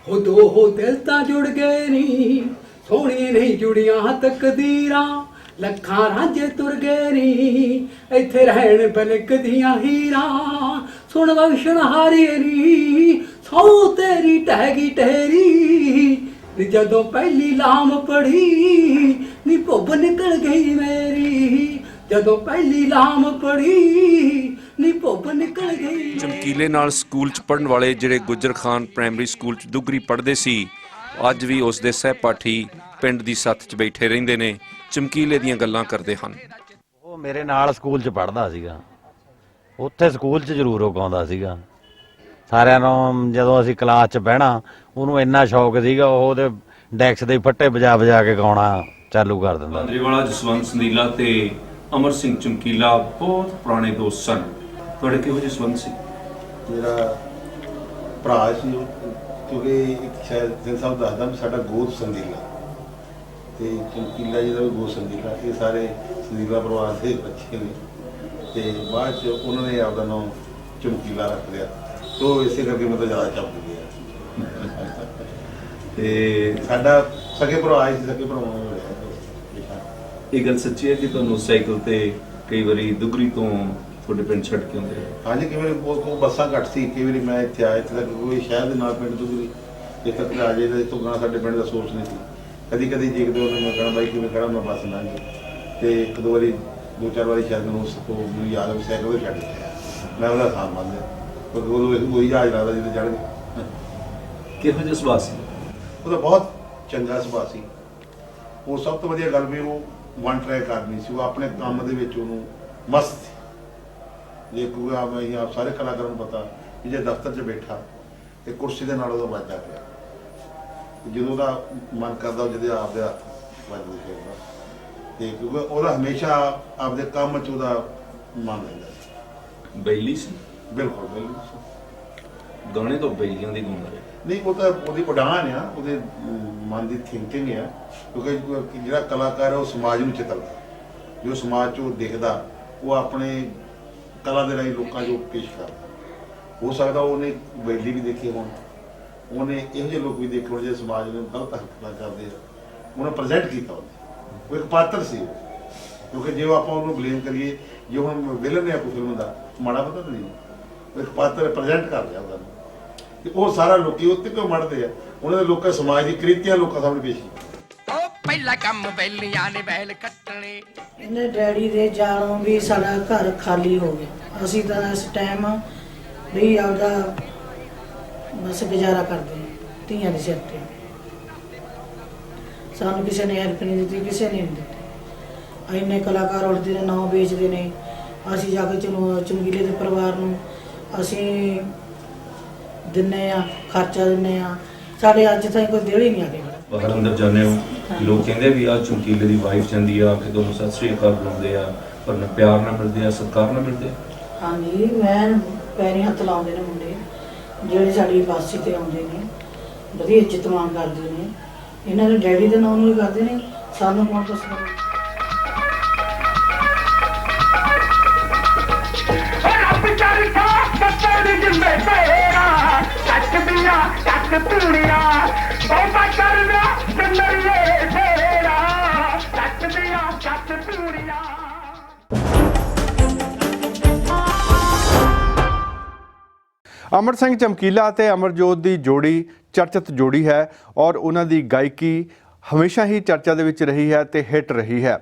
ਹੋ ਦੋ ਹੋ ਦਿਲ ਤਾਂ ਜੁੜ ਗਏ ਨੀ, ਸੋਹਣੀ ਨਹੀਂ ਜੁੜੀਆਂ ਤਕਦੀਰਾਂ, ਲੱਖਾਂ ਰਾਂਝੇ ਤੁਰ ਗਏ ਨੀ, ਇੱਥੇ ਰਹਿਣ ਬਲਕਦੀਆਂ ਹੀਰਾਂ, ਸੁਣ ਬਖਸ਼ਣ ਹਾਰੀਏ ਨੀ, ਸੌ ਤੇਰੀ ਟਹਿ ਗਈ ਟਹਿਰੀ, ਨੀ ਜਦੋਂ ਪਹਿਲੀ ਲਾਮ ਪੜੀ, ਨੀ ਭੁੱਬ ਨਿਕਲ ਗਈ ਮੇਰੀ, ਜਦੋਂ ਪਹਿਲੀ ਲਾਮ ਪੜੀ, ਨੀ ਭੁੱਬ ਨਿਕਲ ਗਈ। ਚਮਕੀਲੇ ਨਾਲ ਸਕੂਲ 'ਚ ਪੜ੍ਹਨ ਵਾਲੇ ਜਿਹੜੇ ਗੁੱਜਰ ਖਾਨ ਪ੍ਰਾਇਮਰੀ ਸਕੂਲ 'ਚ ਦੁੱਗਰੀ ਪੜ੍ਹਦੇ ਸੀ, ਅੱਜ ਵੀ ਉਸ ਦੇ ਸਹਿਪਾਠੀ ਪਿੰਡ ਦੀ ਸੱਥ 'ਚ ਬੈਠੇ ਰਹਿੰਦੇ ਨੇ, ਚਮਕੀਲੇ ਦੀਆਂ ਗੱਲਾਂ ਕਰਦੇ ਹਨ। ਉਹ ਮੇਰੇ ਨਾਲ ਸਕੂਲ 'ਚ ਪੜ੍ਹਦਾ ਸੀਗਾ, ਉੱਥੇ ਸਕੂਲ 'ਚ ਜ਼ਰੂਰ ਉਹ ਗਾਉਂਦਾ ਸੀਗਾ। ਸਾਰਿਆਂ ਨੂੰ ਜਦੋਂ ਅਸੀਂ ਕਲਾਸ 'ਚ ਬਹਿਣਾ, ਉਹਨੂੰ ਇੰਨਾ ਸ਼ੌਕ ਸੀਗਾ, ਉਹ ਉਹਦੇ ਡੈਕਸ ਦੇ ਫੱਟੇ ਵਜਾ ਵਜਾ ਕੇ ਗਾਉਣਾ ਚਾਲੂ ਕਰ ਦਿੰਦਾ। ਬਾਂਦਰੇਵਾਲਾ ਜਸਵੰਤ ਸੰਦੀਲਾ ਤੇ ਅਮਰ ਸਿੰਘ ਚਮਕੀਲਾ ਬਹੁਤ ਪੁਰਾਣੇ ਦੋਸਤ ਸਨ। ਤੁਹਾਡੇ ਕਿਹੋ ਜਿਹੇ ਸੰਬੰਧ ਸੀ? ਮੇਰਾ ਭਰਾ ਸੀ, ਕਿਉਂਕਿ ਇੱਕ ਸ਼ਾਇਦ ਦਿਨ ਸਾਹਿਬ ਦੱਸਦਾ ਵੀ ਸਾਡਾ ਗੋਤ ਸੰਦੀਲਾ ਤੇ ਚਮਕੀਲਾ ਜੀ ਦਾ ਵੀ ਗੋਤ ਸੰਦੀਲਾ, ਇਹ ਸਾਰੇ ਸੰਦੀਲਾ ਪਰਿਵਾਰ ਦੇ ਬੱਚੇ ਨੇ। ਤੇ ਬਾਅਦ 'ਚ ਉਹਨਾਂ ਨੇ ਆਪਦਾ ਨਾਮ ਚਮਕੀਲਾ ਰੱਖ ਲਿਆ, ਤੋ ਇਸੇ ਕਰਕੇ ਮਤਲਬ ਜ਼ਿਆਦਾ ਚੱਪ ਗਿਆ। ਤੇ ਸਾਡਾ ਸਕੇ ਭਰਾ ਸੀ, ਸਕੇ ਭਰਾਵਾਂ ਨੂੰ ਇਹ ਗੱਲ ਸੱਚੀ ਹੈ ਕਿ ਤੁਹਾਨੂੰ ਸਾਈਕਲ ਤੇ ਕਈ ਵਾਰੀ ਦੁਗਰੀ ਤੋਂ ਤੁਹਾਡੇ ਪਿੰਡ ਛੱਡ ਕੇ ਆਉਂਦੇ? ਹਾਂਜੀ, ਕਈ ਵਾਰੀ ਉਹ ਬੱਸਾਂ ਘੱਟ ਸੀ, ਕਈ ਵਾਰੀ ਮੈਂ ਇੱਥੇ ਆਇਆ, ਇੱਥੇ ਤੱਕ ਕੋਈ ਸ਼ਹਿਰ ਦੇ ਨਾਲ ਪਿੰਡ ਦੁਗਰੀ ਇੱਥੇ ਤੱਕ ਆ ਜਾਏ ਤਾਂ ਇੱਥੋਂ ਗਾਣਾ ਸਾਡੇ ਪਿੰਡ ਦਾ ਸੋਰਸ ਨਹੀਂ ਸੀ। ਕਦੀ ਕਦੀ ਦੇਖਦੇ ਉਹਨੂੰ ਮੈਂ ਕਹਿਣਾ ਬਾਈ ਕਿਵੇਂ ਖੜਾ, ਮੈਂ ਬੱਸ ਨਾ ਜੀ। ਤੇ ਇੱਕ ਦੋ ਵਾਰੀ, ਦੋ ਚਾਰ ਵਾਰੀ ਸ਼ਾਇਦ ਮੈਨੂੰ ਯਾਦ ਆ ਵੀ ਸਾਈਕਲ ਤੇ ਛੱਡ ਦਿੱਤਾ, ਮੈਂ ਉਹਦਾ ਥਾਂ ਮੰਨ ਲਿਆ, ਕਿਉਂਕਿ ਉਦੋਂ ਉਹੀ ਜਹਾਜ਼ ਲੱਗਦਾ ਜਿੱਥੇ ਚੜ੍ਹ ਗਏ। ਕਿਹੋ ਜਿਹਾ ਸੁਭਾਅ ਸੀ ਉਹਦਾ? ਬਹੁਤ ਚੰਗਾ ਸੁਭਾਅ ਸੀ। ਉਹ ਸਭ ਤੋਂ ਵਧੀਆ ਗੱਲ ਵੀ ਉਹ ਵਨ ਟਰੈਕ ਆਦਮੀ ਸੀ, ਉਹ ਆਪਣੇ ਕੰਮ ਦੇ ਵਿੱਚ ਉਹਨੂੰ ਮਸਤ ਸੀ। ਜੇ ਕੋਈ ਆਪ ਸਾਰੇ ਕਲਾਕਾਰਾਂ ਨੂੰ ਪਤਾ ਕਿ ਜੇ ਦਫ਼ਤਰ 'ਚ ਬੈਠਾ ਤੇ ਕੁਰਸੀ ਦੇ ਨਾਲ ਉਹਦਾ ਵਾਜਾ ਪਿਆ, ਜਦੋਂ ਉਹਦਾ ਮਨ ਕਰਦਾ ਜਿਹਦੇ ਆਪਦੇ ਹੱਥ ਵੱਜਦੇ ਫਿਰਦਾ, ਤੇ ਕਿਉਂਕਿ ਉਹਦਾ ਹਮੇਸ਼ਾ ਆਪਦੇ ਕੰਮ 'ਚ ਉਹਦਾ ਮਨ ਰਹਿੰਦਾ ਸੀ। ਬੈਲੀ ਸੀ? ਬਿਲਕੁਲ ਬੈਲੀ ਸੀ। ਗਾਣੇ ਤੋਂ ਬੈਲੀਆਂ ਦੀ ਗਾਉਂਦਾ ਰਿਹਾ? ਨਹੀਂ, ਉਹ ਤਾਂ ਉਹਦੀ ਉਡਾਨ ਆ, ਉਹਦੇ ਮਨ ਦੀ ਥਿੰਕਿੰਗ ਆ, ਕਿਉਂਕਿ ਜਿਹੜਾ ਕਲਾਕਾਰ ਹੈ ਉਹ ਸਮਾਜ ਨੂੰ ਚਿਤਰਦਾ, ਜੋ ਸਮਾਜ 'ਚ ਉਹ ਦਿਖਦਾ ਉਹ ਆਪਣੇ ਕਲਾ ਦੇ ਰਾਹੀਂ ਲੋਕਾਂ 'ਚ ਪੇਸ਼ ਕਰਦਾ। ਹੋ ਸਕਦਾ ਉਹਨੇ ਬੈਲੀ ਵੀ ਦੇਖੀ ਹੋਣ, ਉਹਨੇ ਇਹੋ ਜਿਹੇ ਲੋਕ ਵੀ ਦੇਖੇ ਹੋਣ ਜਿਹੜੇ ਸਮਾਜ ਨੂੰ ਗਲਤ ਹਰਕਤਾਂ ਕਰਦੇ ਆ, ਉਹਨੇ ਪ੍ਰੈਜ਼ੈਂਟ ਕੀਤਾ। ਉਹ ਇੱਕ ਪਾਤਰ ਸੀ, ਕਿਉਂਕਿ ਜੇ ਆਪਾਂ ਉਹਨੂੰ ਬਲੇਮ ਕਰੀਏ, ਜੇ ਹੁਣ ਵਿਲਨ ਹੈ ਕੋਈ ਫਿਲਮ ਦਾ, ਮਾੜਾ ਪਤਾ ਤਾਂ ਨਹੀਂ, ਇੱਕ ਪਾਤਰ ਪ੍ਰੈਜ਼ੈਂਟ ਕਰ ਰਿਹਾ ਉਹਦਾ, ਤੇ ਉਹ ਸਾਰਾ ਲੋਕੀ ਉੱਤੇ ਕਿਉਂ ਮੜਦੇ ਆ, ਉਹਨਾਂ ਦੇ ਲੋਕਾਂ ਸਮਾਜ ਦੀ ਕ੍ਰਿਤੀਆਂ ਲੋਕਾਂ ਸਾਹਮਣੇ ਪੇਸ਼ ਕੀਤੀ। ਉਹ ਪਹਿਲਾ ਕੰਮ ਬੈਲੀਆਂ ਨੇ ਬੈਲ ਕੱਟਣੇ। ਇਹਨੇ ਡੈਡੀ ਦੇ ਜਾਣੋਂ ਵੀ ਸਾਡਾ ਘਰ ਖਾਲੀ ਹੋ ਗਿਆ। ਅਸੀਂ ਤਾਂ ਇਸ ਟਾਈਮ ਵੀ ਆਪਦਾ ਬਸ ਗੁਜ਼ਾਰਾ ਕਰਦੇ ਹਾਂ ਧੀਆਂ ਦੇ ਸਿਰ ਤੇ। ਸਾਨੂੰ ਕਿਸੇ ਨੇ ਹੈਲਪ ਨਹੀਂ ਦਿੱਤੀ, ਕਿਸੇ ਨੇ ਨਹੀਂ ਦਿੱਤੀ। ਇੰਨੇ ਕਲਾਕਾਰ ਉੱਠਦੇ ਨੇ, ਨਾਂ ਵੇਚਦੇ ਨੇ। ਅਸੀਂ ਜਾ ਕੇ ਚਮਕੀਲੇ ਦੇ ਪਰਿਵਾਰ ਨੂੰ ਅਸੀਂ ਦਿੰਨੇ ਆ, ਖਰਚਾ ਦਿੰਨੇ ਆ। ਸਾਡੇ ਅੱਜ ਤਾਈਂ ਕੋਈ ਦਿਲ ਹੀ ਨਹੀਂ ਆ ਗਿਆ। ਬਾਹਰ ਅੰਦਰ ਜਾਂਦੇ ਹੋ, ਲੋਕ ਕਹਿੰਦੇ ਵੀ ਆ ਚਮਕੀਲੇ ਦੀ ਵਾਈਫ ਜਾਂਦੀ ਆ ਕਿ ਦੋਨੋਂ ਸਤਿ ਸ੍ਰੀ ਅਕਾਲ ਬੁਲਾਉਂਦੇ ਆ, ਪਰ ਨਾ ਪਿਆਰ ਨਾਲ ਮਿਲਦੇ ਆ, ਸਤਿਕਾਰ ਨਾਲ ਮਿਲਦੇ ਆ। ਹਾਂਜੀ, ਮੈਂ ਪੈਰੀ ਹੱਥ ਲਾਉਂਦੇ ਨੇ ਮੁੰਡੇ ਜਿਹੜੇ ਸਾਡੀ ਬਾਸੀ ਤੇ ਆਉਂਦੇ ਨੇ, ਵਧੀਆ ਇੱਜ਼ਤ ਮਾਣ ਕਰਦੇ ਨੇ। ਇਹਨਾਂ ਦੇ ਡੈਡੀ ਦੇ ਨਾਂ ਨੂੰ ਹੀ ਕਰਦੇ ਨੇ, ਸਾਨੂੰ ਕੌਣ ਦੱਸਦਾ? ਰੱਬ ਚਰਖਾ ਕੱਟਣ ਜਿੰਨੇ ਤੇਰਾ, ਕੱਟ ਦੀਆਂ ਕੱਟ ਤੂੜੀਆਂ, ਬਹੁਤਾ ਕਰਨਾ ਕੰਨਰੀਏ ਤੇਰਾ, ਕੱਟ ਦੀਆਂ ਕੱਟ ਤੂੜੀਆਂ। ਅਮਰ ਸਿੰਘ ਚਮਕੀਲਾ ਅਤੇ ਅਮਰਜੋਤ ਦੀ ਜੋੜੀ ਚਰਚਿਤ ਜੋੜੀ ਹੈ ਔਰ ਉਹਨਾਂ ਦੀ ਗਾਇਕੀ ਹਮੇਸ਼ਾ ਹੀ ਚਰਚਾ ਦੇ ਵਿੱਚ ਰਹੀ ਹੈ ਤੇ ਹਿੱਟ ਰਹੀ ਹੈ।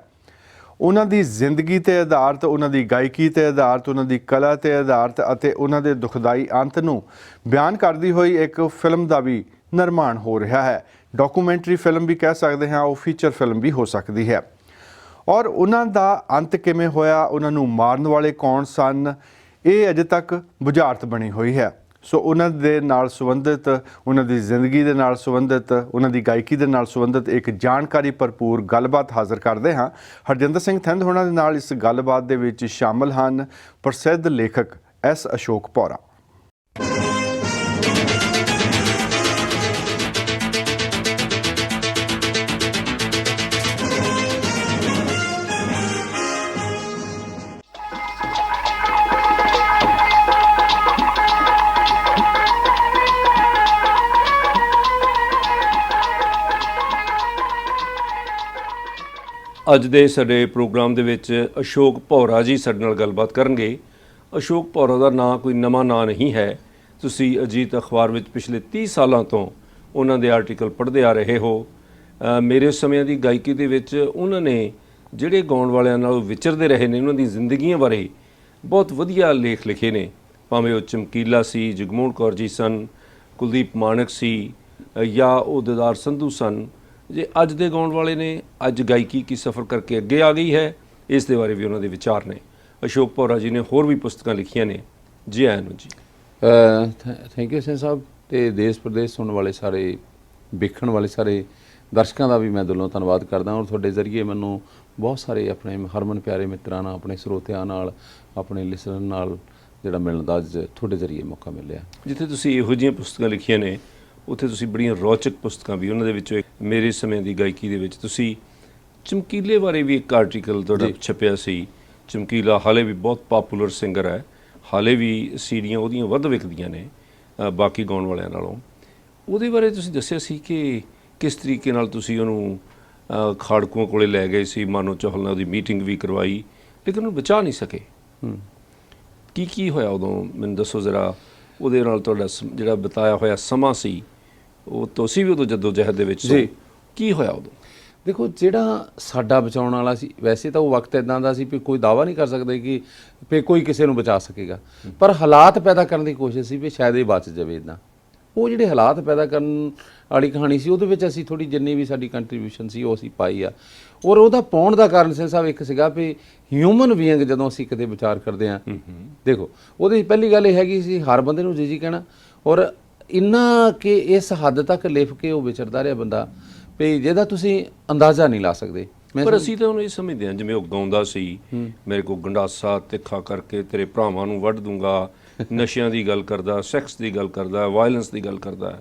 ਉਹਨਾਂ ਦੀ ਜ਼ਿੰਦਗੀ ਤੇ ਆਧਾਰਿਤ, ਉਹਨਾਂ ਦੀ ਗਾਇਕੀ ਤੇ ਆਧਾਰਿਤ, ਉਹਨਾਂ ਦੀ ਕਲਾ ਤੇ ਆਧਾਰਿਤ ਅਤੇ ਉਹਨਾਂ ਦੇ ਦੁਖਦਾਈ ਅੰਤ ਨੂੰ ਬਿਆਨ ਕਰਦੀ ਹੋਈ ਇੱਕ ਫਿਲਮ ਦਾ ਵੀ ਨਿਰਮਾਣ ਹੋ ਰਿਹਾ ਹੈ। ਡਾਕੂਮੈਂਟਰੀ ਫਿਲਮ ਵੀ ਕਹਿ ਸਕਦੇ ਹਾਂ, ਉਹ ਫੀਚਰ ਫਿਲਮ ਵੀ ਹੋ ਸਕਦੀ ਹੈ। ਔਰ ਉਹਨਾਂ ਦਾ ਅੰਤ ਕਿਵੇਂ ਹੋਇਆ, ਉਹਨਾਂ ਨੂੰ ਮਾਰਨ ਵਾਲੇ ਕੌਣ ਸਨ, ਇਹ ਅਜੇ ਤੱਕ ਬੁਝਾਰਤ ਬਣੀ ਹੋਈ ਹੈ। ਸੋ ਉਹਨਾਂ ਦੇ ਨਾਲ ਸੰਬੰਧਿਤ, ਉਹਨਾਂ ਦੀ ਜ਼ਿੰਦਗੀ ਦੇ ਨਾਲ ਸੰਬੰਧਿਤ, ਉਹਨਾਂ ਦੀ ਗਾਇਕੀ ਦੇ ਨਾਲ ਸੰਬੰਧਿਤ ਇੱਕ ਜਾਣਕਾਰੀ ਭਰਪੂਰ ਗੱਲਬਾਤ ਹਾਜ਼ਰ ਕਰਦੇ ਹਾਂ। ਹਰਜਿੰਦਰ ਸਿੰਘ ਥਿੰਦ ਹੋਣਾ ਦੇ ਨਾਲ ਇਸ ਗੱਲਬਾਤ ਦੇ ਵਿੱਚ ਸ਼ਾਮਲ ਹਨ ਪ੍ਰਸਿੱਧ ਲੇਖਕ ਐਸ ਅਸ਼ੋਕ ਪੌਰਾ। ਅੱਜ ਦੇ ਸਾਡੇ ਪ੍ਰੋਗਰਾਮ ਦੇ ਵਿੱਚ ਅਸ਼ੋਕ ਭੌਰਾ ਜੀ ਸਾਡੇ ਨਾਲ ਗੱਲਬਾਤ ਕਰਨਗੇ। ਅਸ਼ੋਕ ਭੌਰਾ ਦਾ ਨਾਂ ਕੋਈ ਨਵਾਂ ਨਾਂ ਨਹੀਂ ਹੈ। ਤੁਸੀਂ ਅਜੀਤ ਅਖਬਾਰ ਵਿੱਚ ਪਿਛਲੇ 30 ਸਾਲਾਂ ਤੋਂ ਉਹਨਾਂ ਦੇ ਆਰਟੀਕਲ ਪੜ੍ਹਦੇ ਆ ਰਹੇ ਹੋ। ਮੇਰੇ ਸਮਿਆਂ ਦੀ ਗਾਇਕੀ ਦੇ ਵਿੱਚ ਉਹਨਾਂ ਨੇ ਜਿਹੜੇ ਗਾਉਣ ਵਾਲਿਆਂ ਨਾਲ ਵਿਚਰਦੇ ਰਹੇ ਨੇ, ਉਹਨਾਂ ਦੀ ਜ਼ਿੰਦਗੀਆਂ ਬਾਰੇ ਬਹੁਤ ਵਧੀਆ ਲੇਖ ਲਿਖੇ ਨੇ, ਭਾਵੇਂ ਉਹ ਚਮਕੀਲਾ ਸੀ, ਜਗਮੋਹਨ ਕੌਰ ਜੀ ਸਨ, ਕੁਲਦੀਪ ਮਾਣਕ ਸੀ ਜਾਂ ਉਹ ਦਿਦਾਰ ਸੰਧੂ ਸਨ। ਜੇ ਅੱਜ ਦੇ ਗਾਉਣ ਵਾਲੇ ਨੇ, ਅੱਜ ਗਾਇਕੀ ਕੀ ਸਫ਼ਰ ਕਰਕੇ ਅੱਗੇ ਆ ਗਈ ਹੈ, ਇਸ ਦੇ ਬਾਰੇ ਵੀ ਉਹਨਾਂ ਦੇ ਵਿਚਾਰ ਨੇ। ਅਸ਼ੋਕ ਭੌਰਾ ਜੀ ਨੇ ਹੋਰ ਵੀ ਪੁਸਤਕਾਂ ਲਿਖੀਆਂ ਨੇ। ਜੀ ਆਇਆਂ ਨੂੰ ਜੀ। Thank you Singh Sahib. ਤੇ ਦੇਸ਼ ਪ੍ਰਦੇਸ਼ ਸੁਣਨ ਵਾਲੇ ਸਾਰੇ, ਵੇਖਣ ਵਾਲੇ ਸਾਰੇ ਦਰਸ਼ਕਾਂ ਦਾ ਵੀ ਮੈਂ ਦਿਲੋਂ ਧੰਨਵਾਦ ਕਰਦਾ। ਔਰ ਤੁਹਾਡੇ ਜ਼ਰੀਏ ਮੈਨੂੰ ਬਹੁਤ ਸਾਰੇ ਆਪਣੇ ਹਰਮਨ ਪਿਆਰੇ ਮਿੱਤਰਾਂ ਨਾਲ, ਆਪਣੇ ਸਰੋਤਿਆਂ ਨਾਲ, ਆਪਣੇ ਲਿਸਨਰ ਨਾਲ ਜਿਹੜਾ ਮਿਲਣ ਦਾ ਅੱਜ ਤੁਹਾਡੇ ਜ਼ਰੀਏ ਮੌਕਾ ਮਿਲਿਆ। ਜਿੱਥੇ ਤੁਸੀਂ ਇਹੋ ਜਿਹੀਆਂ ਪੁਸਤਕਾਂ ਲਿਖੀਆਂ ਨੇ, ਉੱਥੇ ਤੁਸੀਂ ਬੜੀਆਂ ਰੌਚਕ ਪੁਸਤਕਾਂ ਵੀ, ਉਹਨਾਂ ਦੇ ਵਿੱਚੋਂ ਇੱਕ ਮੇਰੇ ਸਮੇਂ ਦੀ ਗਾਇਕੀ ਦੇ ਵਿੱਚ ਤੁਸੀਂ ਚਮਕੀਲੇ ਬਾਰੇ ਵੀ ਇੱਕ ਆਰਟੀਕਲ ਤੁਹਾਡਾ ਛਪਿਆ ਸੀ। ਚਮਕੀਲਾ ਹਾਲੇ ਵੀ ਬਹੁਤ ਪਾਪੂਲਰ ਸਿੰਗਰ ਹੈ, ਹਾਲੇ ਵੀ ਸੀਡੀਆਂ ਉਹਦੀਆਂ ਵੱਧ ਵਿਕਦੀਆਂ ਨੇ ਬਾਕੀ ਗਾਉਣ ਵਾਲਿਆਂ ਨਾਲੋਂ। ਉਹਦੇ ਬਾਰੇ ਤੁਸੀਂ ਦੱਸਿਆ ਸੀ ਕਿ ਕਿਸ ਤਰੀਕੇ ਨਾਲ ਤੁਸੀਂ ਉਹਨੂੰ ਖਾੜਕੂਆਂ ਕੋਲੇ ਲੈ ਗਏ ਸੀ, ਮਾਨੋ ਚਾਹਲ ਨਾਲ ਉਹਦੀ ਮੀਟਿੰਗ ਵੀ ਕਰਵਾਈ, ਲੇਕਿਨ ਉਹਨੂੰ ਬਚਾ ਨਹੀਂ ਸਕੇ। ਕੀ ਹੋਇਆ ਉਦੋਂ, ਮੈਨੂੰ ਦੱਸੋ ਜ਼ਰਾ। ਉਹਦੇ ਨਾਲ ਤੁਹਾਡਾ ਜਿਹੜਾ ਬਤਾਇਆ ਹੋਇਆ ਸਮਾਂ ਸੀ, ਉਹ ਤੁਸੀਂ ਵੀ ਉਦੋਂ ਜੱਦੋ ਜਹਿਦ ਦੇ ਵਿੱਚ ਸੀ, ਕੀ ਹੋਇਆ ਉਦੋਂ? ਦੇਖੋ, ਜਿਹੜਾ ਸਾਡਾ ਬਚਾਉਣ ਵਾਲਾ ਸੀ, ਵੈਸੇ ਤਾਂ ਉਹ ਵਕਤ ਇੱਦਾਂ ਦਾ ਸੀ ਵੀ ਕੋਈ ਦਾਅਵਾ ਨਹੀਂ ਕਰ ਸਕਦੇ ਕਿ ਕੋਈ ਕਿਸੇ ਨੂੰ ਬਚਾ ਸਕੇਗਾ, ਪਰ ਹਾਲਾਤ ਪੈਦਾ ਕਰਨ ਦੀ ਕੋਸ਼ਿਸ਼ ਸੀ ਵੀ ਸ਼ਾਇਦ ਇਹ ਬਚ ਜਾਵੇ ਇੱਦਾਂ। ਉਹ ਜਿਹੜੇ ਹਾਲਾਤ ਪੈਦਾ ਕਰਨ ਵਾਲੀ ਕਹਾਣੀ ਸੀ, ਉਹਦੇ ਵਿੱਚ ਅਸੀਂ ਥੋੜ੍ਹੀ ਜਿੰਨੀ ਵੀ ਸਾਡੀ ਕੰਟਰੀਬਿਊਸ਼ਨ ਸੀ ਉਹ ਅਸੀਂ ਪਾਈ ਆ। ਔਰ ਉਹਦਾ ਪਾਉਣ ਦਾ ਕਾਰਨ ਸਿੰਘ ਸਾਹਿਬ ਇੱਕ ਸੀਗਾ ਵੀ ਹਿਊਮਨ ਬੀਇੰਗ ਜਦੋਂ ਅਸੀਂ ਕਿਤੇ ਵਿਚਾਰ ਕਰਦੇ ਹਾਂ, ਦੇਖੋ ਉਹਦੀ ਪਹਿਲੀ ਗੱਲ ਇਹ ਹੈਗੀ ਸੀ ਹਰ ਬੰਦੇ ਨੂੰ ਜੀ ਕਹਿਣਾ, ਔਰ ਇੰਨਾ ਕਿ ਇਸ ਹੱਦ ਤੱਕ ਲਿਖ ਕੇ ਉਹ ਵਿਚਰਦਾ ਰਿਹਾ ਬੰਦਾ ਵੀ ਜਿਹਦਾ ਤੁਸੀਂ ਅੰਦਾਜ਼ਾ ਨਹੀਂ ਲਾ ਸਕਦੇ। ਪਰ ਅਸੀਂ ਤਾਂ ਹੁਣ ਇਹ ਸਮਝਦੇ ਹਾਂ, ਜਿਵੇਂ ਉਹ ਗਾਉਂਦਾ ਸੀ, ਮੇਰੇ ਕੋਲ ਗੰਡਾਸਾ ਤਿੱਖਾ ਕਰਕੇ ਤੇਰੇ ਭਰਾਵਾਂ ਨੂੰ ਵੱਢ ਦੂੰਗਾ, ਨਸ਼ਿਆਂ ਦੀ ਗੱਲ ਕਰਦਾ, ਸੈਕਸ ਦੀ ਗੱਲ ਕਰਦਾ, ਵਾਇਲੈਂਸ ਦੀ ਗੱਲ ਕਰਦਾ।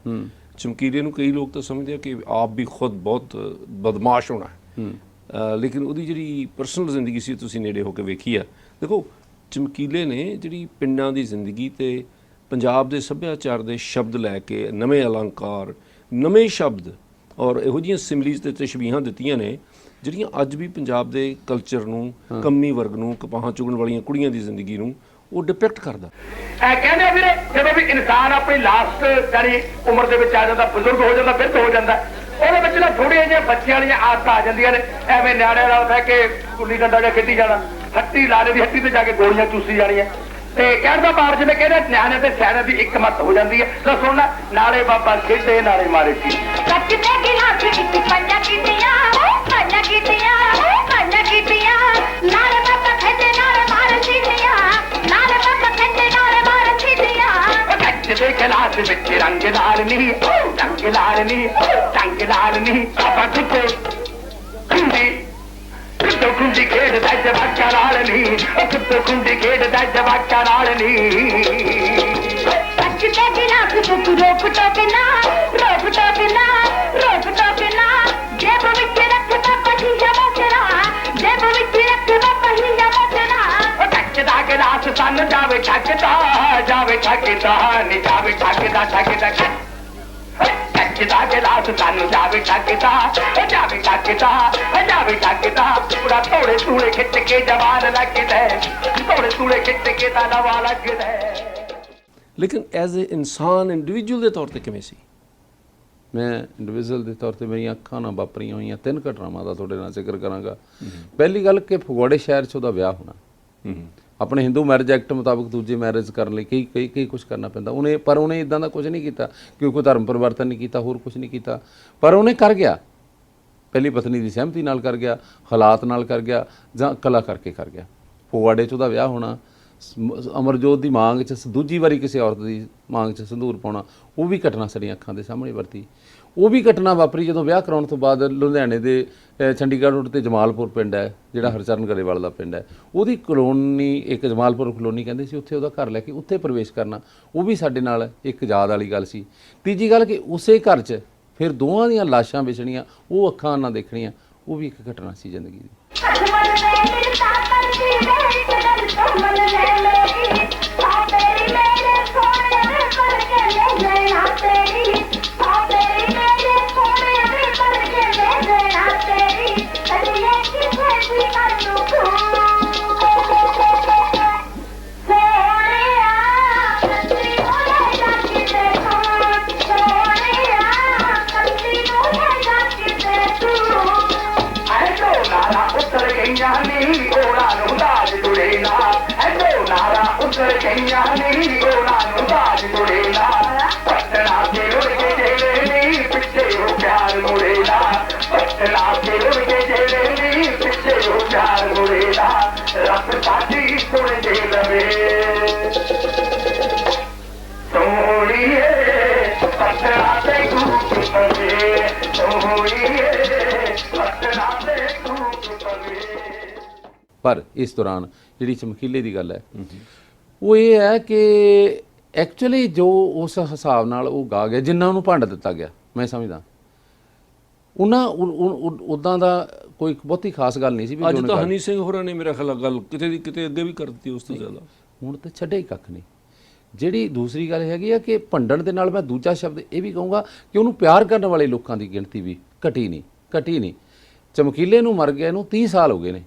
ਚਮਕੀਲੇ ਨੂੰ ਕਈ ਲੋਕ ਤਾਂ ਸਮਝਦੇ ਆ ਕਿ ਆਪ ਵੀ ਖੁਦ ਬਹੁਤ ਬਦਮਾਸ਼ ਹੋਣਾ ਹੈ, ਲੇਕਿਨ ਉਹਦੀ ਜਿਹੜੀ ਪਰਸਨਲ ਜ਼ਿੰਦਗੀ ਸੀ ਤੁਸੀਂ ਨੇੜੇ ਹੋ ਕੇ ਵੇਖੀ ਆ। ਦੇਖੋ, ਚਮਕੀਲੇ ਨੇ ਜਿਹੜੀ ਪਿੰਡਾਂ ਦੀ ਜ਼ਿੰਦਗੀ ਤੇ ਪੰਜਾਬ ਦੇ ਸੱਭਿਆਚਾਰ ਦੇ ਸ਼ਬਦ ਲੈ ਕੇ ਨਵੇਂ ਅਲੰਕਾਰ, ਨਵੇਂ ਸ਼ਬਦ ਔਰ ਇਹੋ ਜਿਹੀਆਂ ਸਿਮਲੀਜ਼ ਤੇ ਤਸ਼ਬੀਹਾਂ ਦਿੱਤੀਆਂ ਨੇ ਜਿਹੜੀਆਂ ਅੱਜ ਵੀ ਪੰਜਾਬ ਦੇ ਕਲਚਰ ਨੂੰ, ਕੰਮੀ ਵਰਗ ਨੂੰ, ਕਪਾਹਾਂ ਚੁਗਣ ਵਾਲੀਆਂ ਕੁੜੀਆਂ ਦੀ ਜ਼ਿੰਦਗੀ ਨੂੰ ਉਹ ਡਿਪਿਕਟ ਕਰਦਾ। ਕਹਿੰਦੇ ਵੀਰੇ, ਜਦੋਂ ਵੀ ਇਨਸਾਨ ਆਪਣੀ ਲਾਸਟ ਜਾਨੀ ਉਮਰ ਦੇ ਵਿੱਚ ਆ ਜਾਂਦਾ, ਬਜ਼ੁਰਗ ਹੋ ਜਾਂਦਾ, ਬਿਰਧ ਹੋ ਜਾਂਦਾ, ਉਹਦੇ ਵਿੱਚ ਨਾ ਥੋੜ੍ਹੀਆਂ ਜਿਹੀਆਂ ਬੱਚਿਆਂ ਵਾਲੀਆਂ ਆਦਤਾਂ ਆ ਜਾਂਦੀਆਂ ਨੇ। ਐਵੇਂ ਨਿਆਣਿਆਂ ਨਾਲ ਬਹਿ ਕੇ ਗੁੱਲੀ ਡੰਡਾ ਜਾਂ ਖੇਡੀ ਜਾਣਾ, ਹੱਟੀ ਲਾਲੇ ਦੀ ਹੱਟੀ ਤੇ ਜਾ ਕੇ ਗੋਲੀਆਂ ਚੂਸੀ ਜਾਣੀਆਂ। ਤੇ ਕਹਿਣ ਦਾ ਭਾਵ ਜਿਵੇਂ ਕਹਿੰਦੇ ਨਿਆਣੇ ਤੇ ਸਿਆਣੇ ਦੀ ਇੱਕ ਮੱਤ ਹੋ ਜਾਂਦੀ ਹੈ। ਤਾਂ ਸੁਣਨਾ, ਨਾਲੇ ਬਾਬਾ ਖੇਡੇ ਨਾਲੇ ਮਾਰੇ ਸੀ। ਕੱਚ ਦੇ ਗਿਲਾਸ ਵਿੱਚ ਪੰਜਾਂ ਕੀਤੀਆਂ, ਪੰਜਾਂ ਕੀਤੀਆਂ, ਪੰਜਾਂ ਕੀਤੀਆਂ, ਨਾਲੇ ਬਾਬਾ ਖੇਡੇ ਨਾਲੇ ਮਾਰੇ ਸੀਤੀਆਂ, ਨਾਲੇ ਬਾਬਾ ਖੇਡੇ ਨਾਲੇ ਮਾਰੇ ਸੀਤੀਆਂ। ਕੱਚ ਦੇ ਗਿਲਾਸ ਵਿੱਚ ਰੰਗ ਲਾਲ ਨੀ, ਰੰਗ ਲਾਲ ਨੀ, ਰੰਗ ਲਾਲ ਨੀ, ਬਾਬਾ ਕਿੱਥੇ ਕਿੱਥੋਂ ਖੁੰਡੀ ਖੇਡਦਾ ਜਵਾਕਾਂ ਨਾਲ ਨੀ, ਕਿੱਥੋਂ ਖੁੰਡੀ ਖੇਡਦਾ ਜਵਾਕਾਂ ਨਾਲ ਨੀ। ਕੱਚ ਦੇ ਗਿਲਾਸ ਵਿੱਚ ਰੋਕ ਟੋਕ ਨਾ, ਰੋਕ ਟੋਕ ਨਾ, ਰੋਕ ਟੋਕ ਨਾ, ਜੇਬ ਵਿੱਚ ਰੱਖਦਾ ਪਹੀਆ ਮੋਚਰਾ, ਜੇਬ ਵਿੱਚ ਰੱਖਦਾ ਪਹੀਆ ਮੋਚਰਾ। ਕੱਚ ਦਾ ਗਿਲਾਸ ਸਾਨੂੰ ਜਾਵੇ ਠੱਗਦਾ, ਜਾਵੇ ਠੱਗਦਾ, ਨੀ ਜਾਵੇ ਠੱਗਦਾ, ਠੱਗਦਾ ਕੱਚ ਦਾ ਗਿਲਾਸ ਸਾਨੂੰ ਜਾਵੇ ਠੱਗਦਾ, ਜਾਵੇ ਠੱਗਦਾ, ਜਾਵੇ ਠੱਗਦਾ। ਪੂਰਾ ਥੋੜੇ ਥੂੜੇ ਖਿੱਚ ਕੇ ਜਵਾਨ ਲੱਗਦਾ, ਥੋੜੇ ਥੂੜੇ ਖਿੱਚ ਕੇ ਤਾਂ ਨਵਾਂ ਲੱਗਦਾ। ਲੇਕਿਨ ਐਜ਼ ਏ ਇਨਸਾਨ, ਇੰਡੀਵਿਜੂਅਲ ਦੇ ਤੌਰ ਤੇ ਕਿਵੇਂ ਸੀ? ਮੈਂ ਇੰਡੀਵਿਜੂਅਲ ਦੇ ਤੌਰ ਤੇ ਮੇਰੀਆਂ ਅੱਖਾਂ ਨਾਲ ਵਾਪਰੀਆਂ ਹੋਈਆਂ 3 ਘਟਨਾਵਾਂ ਦਾ ਤੁਹਾਡੇ ਨਾਲ ਜ਼ਿਕਰ ਕਰਾਂਗਾ। ਪਹਿਲੀ ਗੱਲ ਕਿ ਫਗਵਾੜੇ ਸ਼ਹਿਰ 'ਚ ਉਹਦਾ ਵਿਆਹ ਹੋਣਾ, ਆਪਣੇ ਹਿੰਦੂ ਮੈਰਿਜ ਐਕਟ ਮੁਤਾਬਕ ਦੂਜੀ ਮੈਰਿਜ ਕਰਨ ਲਈ ਕਈ ਕੁਝ ਕਰਨਾ ਪੈਂਦਾ। ਉਹਨੇ ਇਦਾਂ ਦਾ ਕੁਝ ਨਹੀਂ ਕੀਤਾ ਕਿ ਕੋਈ ਧਰਮ ਪਰਿਵਰਤਨ ਨਹੀਂ ਕੀਤਾ, ਹੋਰ ਕੁਝ ਨਹੀਂ ਕੀਤਾ, ਪਰ ਉਹਨੇ ਕਰ ਗਿਆ। ਪਹਿਲੀ ਪਤਨੀ ਦੀ ਸਹਿਮਤੀ ਨਾਲ ਕਰ ਗਿਆ, ਹਾਲਾਤ ਨਾਲ ਕਰ ਗਿਆ, ਜਾਂ ਕਲਾ ਕਰਕੇ ਕਰ ਗਿਆ। ਫਗਵਾੜੇ 'ਚ ਉਹਦਾ ਵਿਆਹ ਹੋਣਾ, ਅਮਰਜੋਤ ਦੀ ਮੰਗ 'ਚ ਦੂਜੀ ਵਾਰੀ ਕਿਸੇ ਔਰਤ ਦੀ ਮੰਗ 'ਚ ਸੰਧੂਰ ਪਾਉਣਾ, ਉਹ ਵੀ ਘਟਨਾ ਸਾਡੀਆਂ ਅੱਖਾਂ ਦੇ ਸਾਹਮਣੇ ਵਰਤੀ। ਉਹ ਵੀ ਘਟਨਾ ਵਾਪਰੀ ਜਦੋਂ ਵਿਆਹ ਕਰਾਉਣ ਤੋਂ ਬਾਅਦ ਲੁਧਿਆਣੇ ਦੇ ਚੰਡੀਗੜ੍ਹ ਰੋਡ ਤੇ ਜਮਾਲਪੁਰ ਪਿੰਡ ਹੈ, ਜਿਹੜਾ ਹਰਚਰਨ ਗਰੇਵਾਲ ਦਾ ਪਿੰਡ ਹੈ, ਉਹਦੀ ਕਲੋਨੀ, ਇੱਕ ਜਮਾਲਪੁਰ ਕਲੋਨੀ ਕਹਿੰਦੇ ਸੀ, ਉੱਥੇ ਉਹਦਾ ਘਰ ਲੈ ਕੇ ਉੱਥੇ ਪ੍ਰਵੇਸ਼ ਕਰਨਾ, ਉਹ ਵੀ ਸਾਡੇ ਨਾਲ ਇੱਕ ਯਾਦ ਵਾਲੀ ਗੱਲ ਸੀ। ਤੀਜੀ ਗੱਲ ਕਿ ਉਸੇ ਘਰ 'ਚ ਫਿਰ ਦੋਵਾਂ ਦੀਆਂ ਲਾਸ਼ਾਂ ਵਿਛਣੀਆਂ, ਉਹ ਅੱਖਾਂ ਨਾਲ ਦੇਖਣੀਆਂ, ਉਹ ਵੀ ਇੱਕ ਘਟਨਾ ਸੀ ਜ਼ਿੰਦਗੀ ਦੀ। ਗਈਆਂ ਨੀ ਉਹਨਾਂ ਨੂੰ ਦਾਜ ਜੁੜੇ ਨਾ ਐਡੋ ਨਾਰਾ ਉਤਰ ਗਈਆਂ ਨੀ ਉਹਨਾਂ ਨੂੰ ਦਾਜ ਜੁੜੇ ਨਾ ਪਟਨਾ ਤੇ ਰੁੜ ਕੇ ਜਿਹੜੇ ਨੀ ਪਿੱਛੇ ਉਹ ਪਿਆਰ ਮੁੜੇ ਨਾ ਪਟਨਾ ਤੇ ਰੁੜ ਕੇ ਜਿਹੜੇ ਨੀ ਪਿੱਛੇ ਉਹ ਪਿਆਰ ਮੁੜੇ ਨਾ ਰੱਬ ਸਾਡੀ ਸੁਣ ਦੇ ਲਵੇ ਸੋਹਣੀਏ ਪਟਨਾ ਤੇ ਕੂਕ ਪਵੇ ਸੋਹਣੀਏ ਪਟਨਾ ਤੇ ਕੂਕ ਪਵੇ। ਪਰ ਇਸ ਦੌਰਾਨ ਜਿਹੜੀ ਚਮਕੀਲੇ ਦੀ ਗੱਲ ਹੈ ਉਹ ਇਹ ਹੈ ਕਿ ਐਕਚੁਅਲੀ ਜੋ ਉਸ ਹਿਸਾਬ ਨਾਲ ਉਹ ਗਾ ਗਿਆ ਜਿੰਨਾ ਉਹਨੂੰ ਭੰਡ ਦਿੱਤਾ ਗਿਆ ਮੈਂ ਸਮਝਦਾ ਉਹਨਾਂ ਉੱਦਾਂ ਦਾ ਕੋਈ ਬਹੁਤੀ ਖਾਸ ਗੱਲ ਨਹੀਂ ਸੀ ਵੀ ਅੱਜ ਜੋ ਉਹਨੇ ਤਾਂ ਗਾ- ਹਨੀ ਸਿੰਘ ਹੋਰਾਂ ਨੇ ਮੇਰਾ ਖਿਆਲ ਗੱਲ ਕਿਤੇ ਦੀ ਕਿਤੇ ਅੱਗੇ ਵੀ ਕਰ ਦਿੱਤੀ ਉਸ ਤੋਂ ਜ਼ਿਆਦਾ। ਹੁਣ ਤਾਂ ਛੱਡੇ ਹੀ ਕੱਖ ਨਹੀਂ। ਜਿਹੜੀ ਦੂਸਰੀ ਗੱਲ ਹੈਗੀ ਆ ਕਿ ਭੰਡਣ ਦੇ ਨਾਲ ਮੈਂ ਦੂਜਾ ਸ਼ਬਦ ਇਹ ਵੀ ਕਹੂੰਗਾ ਕਿ ਉਹਨੂੰ ਪਿਆਰ ਕਰਨ ਵਾਲੇ ਲੋਕਾਂ ਦੀ ਗਿਣਤੀ ਵੀ ਘਟੀ ਨਹੀਂ। ਚਮਕੀਲੇ ਨੂੰ ਮਰ ਗਿਆ ਨੂੰ 30 ਸਾਲ ਹੋ ਗਏ ਨੇ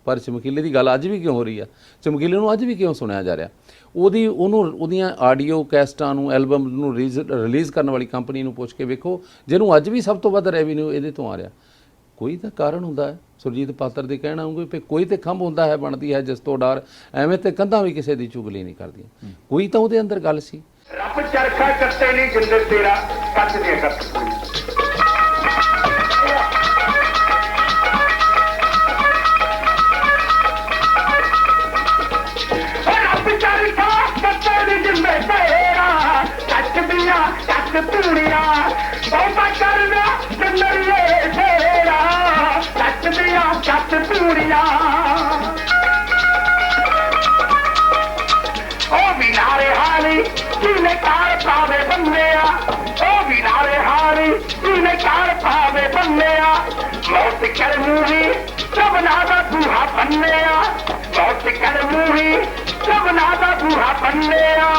ਪਰ ਚਮਕੀਲੇ ਦੀ ਗੱਲ ਅੱਜ ਵੀ ਕਿਉਂ ਹੋ ਰਹੀ ਆ, ਚਮਕੀਲੇ ਨੂੰ ਅੱਜ ਵੀ ਕਿਉਂ ਸੁਣਿਆ ਜਾ ਰਿਹਾ? ਉਹਦੀਆਂ ਆਡੀਓ ਕੈਸਟਾਂ ਨੂੰ ਐਲਬਮ ਨੂੰ ਰਿਲੀਜ਼ ਕਰਨ ਵਾਲੀ ਕੰਪਨੀ ਨੂੰ ਪੁੱਛ ਕੇ ਵੇਖੋ ਜਿਹਨੂੰ ਅੱਜ ਵੀ ਸਭ ਤੋਂ ਵੱਧ ਰੈਵਨਿਊ ਇਹਦੇ ਤੋਂ ਆ ਰਿਹਾ। ਕੋਈ ਤਾਂ ਕਾਰਨ ਹੁੰਦਾ ਹੈ। ਸੁਰਜੀਤ ਪਾਤਰ ਦੇ ਕਹਿਣਾ ਹੋਊਗਾ ਕੋਈ ਤੇ ਖੰਭ ਹੁੰਦਾ ਹੈ ਬਣਦੀ ਹੈ ਜਿਸ ਤੋਂ ਡਰ ਐਵੇਂ ਤੇ ਕੰਧਾਂ ਵੀ ਕਿਸੇ ਦੀ ਚੁਗਲੀ ਨਹੀਂ ਕਰਦੀਆਂ। ਕੋਈ ਤਾਂ ਉਹਦੇ ਅੰਦਰ ਗੱਲ ਸੀ। ਰੱਬ ਚਰਖਾ ਕੱਤੇ ਨਹੀਂ ਜਿੰਦਰ ਤੇਰਾ ਕੱਟ ਦੀਆਂ ਕੱਟ ਰੱਬ ਚਰਖਾ ਕੱਤੇ ਨਹੀਂ ਜਿੰਦਰ ਤੇਰਾ ਕੱਟ ਦੀਆਂ ਕੱਟ ਤੂੜੀਆਂ ਬਹੁਤਾ ਕਰਨਾ ਜਿੰਦਰੀਏ ਤੇਰਾ ਕੱਟ ਦੀਆਂ ਕੱਟ ਤੂੜੀਆਂ ਉਹ ਵੀ ਨਾਰੇ ਹਾਲੀ ਜਿਹਨੇ ਕਾਰ ਪਾਵੇ ਬੰਨਿਆ ਉਹ ਵੀ ਨਾਰੇ ਹਾਲੀ ਜਿਹਨੇ ਕਾਰ ਪਾਵੇ ਬੰਨਿਆ ਮੌਤ ਕਰ ਮੂਹੀ ਸਭਨਾ ਦਾ ਬੂਹਾ ਬੰਨਿਆ ਮੌਤ ਕਰ ਮੂਹੀ ਸਭਨਾ ਦਾ ਬੂਹਾ ਬੰਨਿਆ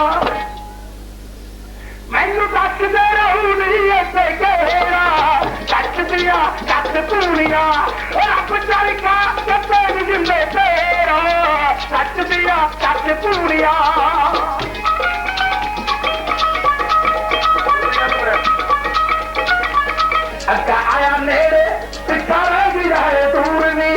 ਮੈਨੂੰ ਦੱਸਦੇ ਰਹੂ ਨਹੀਂ ਐਸੇ ਘੇਰਾ ਕੱਟ ਦੀਆਂ ਕੱਟ ਪੂਰੀਆਂ ਰੱਬ ਚਰਖਾ ਕੱਤੇ ਨੀ ਜਿੰਦੇ ਤੇਰਾ ਕੱਟ ਦੀਆਂ ਕੱਟ ਪੂਰੀਆਂ ਅੱਗਾ ਆਇਆ ਨੇੜੇ ਪਿੱਛਾ ਰਹਿ ਗਿਆ ਏ ਦੂਰ ਨੀ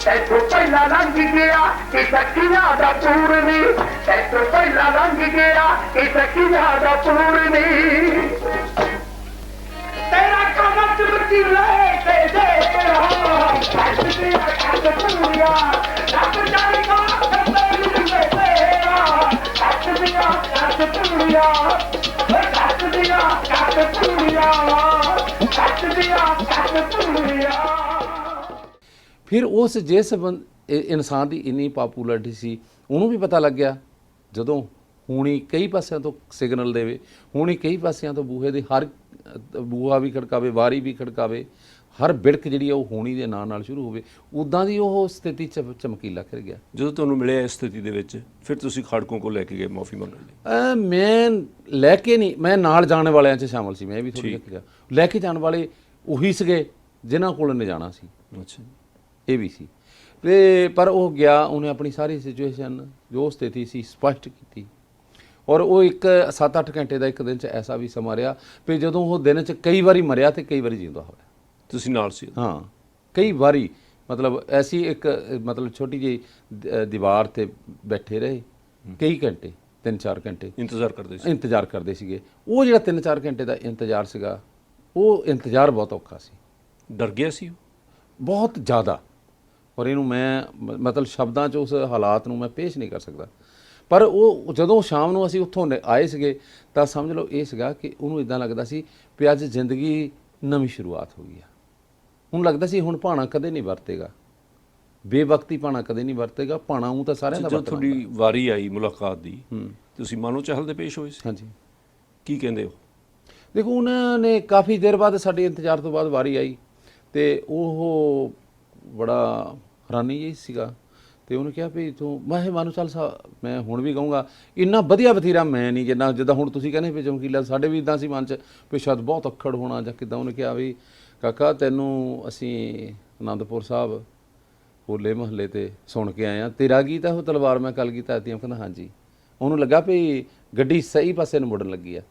ਤੈਥੋਂ ਪਹਿਲਾਂ ਲੰਘ ਗਿਆ ਕਿ ਸੱਕੀਆਂ ਦਾ ਪੂਰ ਨੀ ਤੈਥੋਂ ਪਹਿਲਾਂ ਲੰਘ ਗਿਆ ਕਿ ਸੱਕੀਆਂ ਦਾ ਪੂਰ ਨੀ ਤੇਰਾ ਕਮਤ ਮਿੱਟੀ ਲੈ ਕੇ ਦੇਰਾ ਕੱਟ ਦੀਆਂ ਕੱਟ ਪੂਰੀਆਂ ਰੱਬ ਜਾਏਗਾ ਕੱਤੇ ਨੀ ਤੇਰਾ ਕੱਟ ਦੀਆਂ ਕੱਟ ਪੂਰੀਆਂ ਕੱਟ ਦੀਆਂ ਕੱਟ ਪੂਰੀਆਂ ਕੱਟ ਦੀਆਂ ਕੱਟ ਪੂਰੀਆਂ। ਫਿਰ ਉਸ ਜਿਸ ਇਨਸਾਨ ਦੀ ਇੰਨੀ ਪਾਪੂਲਰਿਟੀ ਸੀ ਉਹਨੂੰ ਵੀ ਪਤਾ ਲੱਗਿਆ ਜਦੋਂ ਹੁਣੀ ਕਈ ਪਾਸਿਆਂ ਤੋਂ ਸਿਗਨਲ ਦੇਵੇ ਹੁਣੀ ਕਈ ਪਾਸਿਆਂ ਤੋਂ ਬੂਹੇ ਦੇ ਹਰ ਬੂਹਾ ਵੀ ਖੜਕਾਵੇ ਵਾਰੀ ਵੀ ਖੜਕਾਵੇ ਹਰ ਬਿੜਕ ਜਿਹੜੀ ਆ ਉਹ ਹੋਣੀ ਦੇ ਨਾਂ ਨਾਲ ਸ਼ੁਰੂ ਹੋਵੇ ਉੱਦਾਂ ਦੀ ਉਹ ਸਥਿਤੀ ਚਮਕੀਲਾ ਕਰ ਗਿਆ। ਜਦੋਂ ਤੁਹਾਨੂੰ ਮਿਲਿਆ ਇਸ ਸਥਿਤੀ ਦੇ ਵਿੱਚ ਫਿਰ ਤੁਸੀਂ ਖਾੜਕੂਆਂ ਕੋਲ ਲੈ ਕੇ ਗਏ ਮਾਫੀ ਮੰਗਣ ਲਈ? ਮੈਂ ਲੈ ਕੇ ਨਹੀਂ ਮੈਂ ਨਾਲ ਜਾਣ ਵਾਲਿਆਂ 'ਚ ਸ਼ਾਮਲ ਸੀ। ਮੈਂ ਵੀ ਥੋੜ੍ਹੀ ਜਿਹੀ ਲੈ ਕੇ ਜਾਣ ਵਾਲੇ ਉਹੀ ਸੀਗੇ ਜਿਨ੍ਹਾਂ ਕੋਲ ਨੇ ਜਾਣਾ ਸੀ। ਅੱਛਾ ਇਹ ਵੀ ਸੀ ਤੇ ਪਰ ਉਹ ਗਿਆ ਉਹਨੇ ਆਪਣੀ ਸਾਰੀ ਸਿਚੁਏਸ਼ਨ ਜੋ ਸਥਿਤੀ ਸੀ ਸਪਸ਼ਟ ਕੀਤੀ ਔਰ ਉਹ ਇੱਕ 7-8 ਘੰਟੇ ਦਾ ਇੱਕ ਦਿਨ 'ਚ ਐਸਾ ਵੀ ਸਮਾਂ ਰਿਹਾ ਵੀ ਜਦੋਂ ਉਹ ਦਿਨ 'ਚ ਕਈ ਵਾਰੀ ਮਰਿਆ ਤੇ ਕਈ ਵਾਰੀ ਜਿਉਂਦਾ ਹੋਇਆ। ਤੁਸੀਂ ਨਾਲ ਸੀ? ਹਾਂ ਕਈ ਵਾਰੀ ਮਤਲਬ ਐਸੀ ਇੱਕ ਮਤਲਬ ਛੋਟੀ ਜਿਹੀ ਦੀਵਾਰ ਤੇ ਬੈਠੇ ਰਹੇ ਕਈ ਘੰਟੇ 3-4 ਘੰਟੇ ਇੰਤਜ਼ਾਰ ਕਰਦੇ ਸੀਗੇ। ਉਹ ਜਿਹੜਾ 3-4 ਘੰਟੇ ਦਾ ਇੰਤਜ਼ਾਰ ਸੀਗਾ ਉਹ ਇੰਤਜ਼ਾਰ ਬਹੁਤ ਔਖਾ ਸੀ। ਡਰ ਗਿਆ ਸੀ ਉਹ ਬਹੁਤ ਜ਼ਿਆਦਾ ਔਰ ਇਹਨੂੰ ਮੈਂ ਮਤਲਬ ਸ਼ਬਦਾਂ 'ਚ ਉਸ ਹਾਲਾਤ ਨੂੰ ਮੈਂ ਪੇਸ਼ ਨਹੀਂ ਕਰ ਸਕਦਾ। ਪਰ ਉਹ ਜਦੋਂ ਸ਼ਾਮ ਨੂੰ ਅਸੀਂ ਉੱਥੋਂ ਆਏ ਸੀਗੇ ਤਾਂ ਸਮਝ ਲਓ ਇਹ ਸੀਗਾ ਕਿ ਉਹਨੂੰ ਇਦਾਂ ਲੱਗਦਾ ਸੀ ਵੀ ਅੱਜ ਜ਼ਿੰਦਗੀ ਨਵੀਂ ਸ਼ੁਰੂਆਤ ਹੋ ਗਈ ਆ। ਹੁਣ ਲੱਗਦਾ ਸੀ ਹੁਣ ਭਾਣਾ ਕਦੇ ਨਹੀਂ ਵਰਤੇਗਾ ਬੇਵਕਤੀ ਭਾਣਾ ਕਦੇ ਨਹੀਂ ਵਰਤੇਗਾ ਭਾਣਾ ਉਹ ਤਾਂ ਸਾਰਿਆਂ ਦਾ ਜਦੋਂ ਤੁਹਾਡੀ ਵਾਰੀ ਆਈ ਮੁਲਾਕਾਤ ਦੀ ਤੁਸੀਂ ਮਾਨੋ ਚਾਹਲ ਦੇ ਪੇਸ਼ ਹੋਏ ਸੀ? ਹਾਂਜੀ। ਕੀ ਕਹਿੰਦੇ ਹੋ? ਦੇਖੋ ਉਹਨਾਂ ਨੇ ਕਾਫੀ ਦੇਰ ਬਾਅਦ ਸਾਡੇ ਇੰਤਜ਼ਾਰ ਤੋਂ ਬਾਅਦ ਵਾਰੀ ਆਈ ਤੇ ਉਹ ਬੜਾ ਹੈਰਾਨੀ ਜਿਹੀ ਸੀਗਾ ਤੇ ਉਹਨੇ ਕਿਹਾ ਵੀ ਤੂੰ ਮੈਂ ਮਾਨੋ ਚਾਹਲ ਸਾਹਿਬ ਮੈਂ ਹੁਣ ਵੀ ਕਹੂੰਗਾ ਇੰਨਾ ਵਧੀਆ ਵਤੀਰਾ ਮੈਂ ਨਹੀਂ ਜਿੱਦਾਂ ਹੁਣ ਤੁਸੀਂ ਕਹਿੰਦੇ ਵੀ ਚਮਕੀਲਾ ਸਾਡੇ ਵੀ ਇੱਦਾਂ ਸੀ ਮਨ 'ਚ ਵੀ ਸ਼ਾਇਦ ਬਹੁਤ ਅੱਖੜ ਹੋਣਾ ਜਾਂ ਕਿੱਦਾਂ। ਉਹਨੇ ਕਿਹਾ ਵੀ ਕਾਕਾ ਤੈਨੂੰ ਅਸੀਂ ਆਨੰਦਪੁਰ ਸਾਹਿਬ ਹੋਲੇ ਮਹੱਲੇ ਤੇ ਸੁਣ ਕੇ ਆਏ ਆ ਤੇਰਾ ਗੀਤ ਹੈ ਉਹ ਤਲਵਾਰ ਮੈਂ ਕਲਗੀਧਰ ਦੀ। ਕਹਿੰਦਾ ਹਾਂਜੀ। ਉਹਨੂੰ ਲੱਗਾ ਵੀ ਗੱਡੀ ਸਹੀ ਪਾਸੇ ਨੂੰ ਮੁੜਨ ਲੱਗੀ ਆ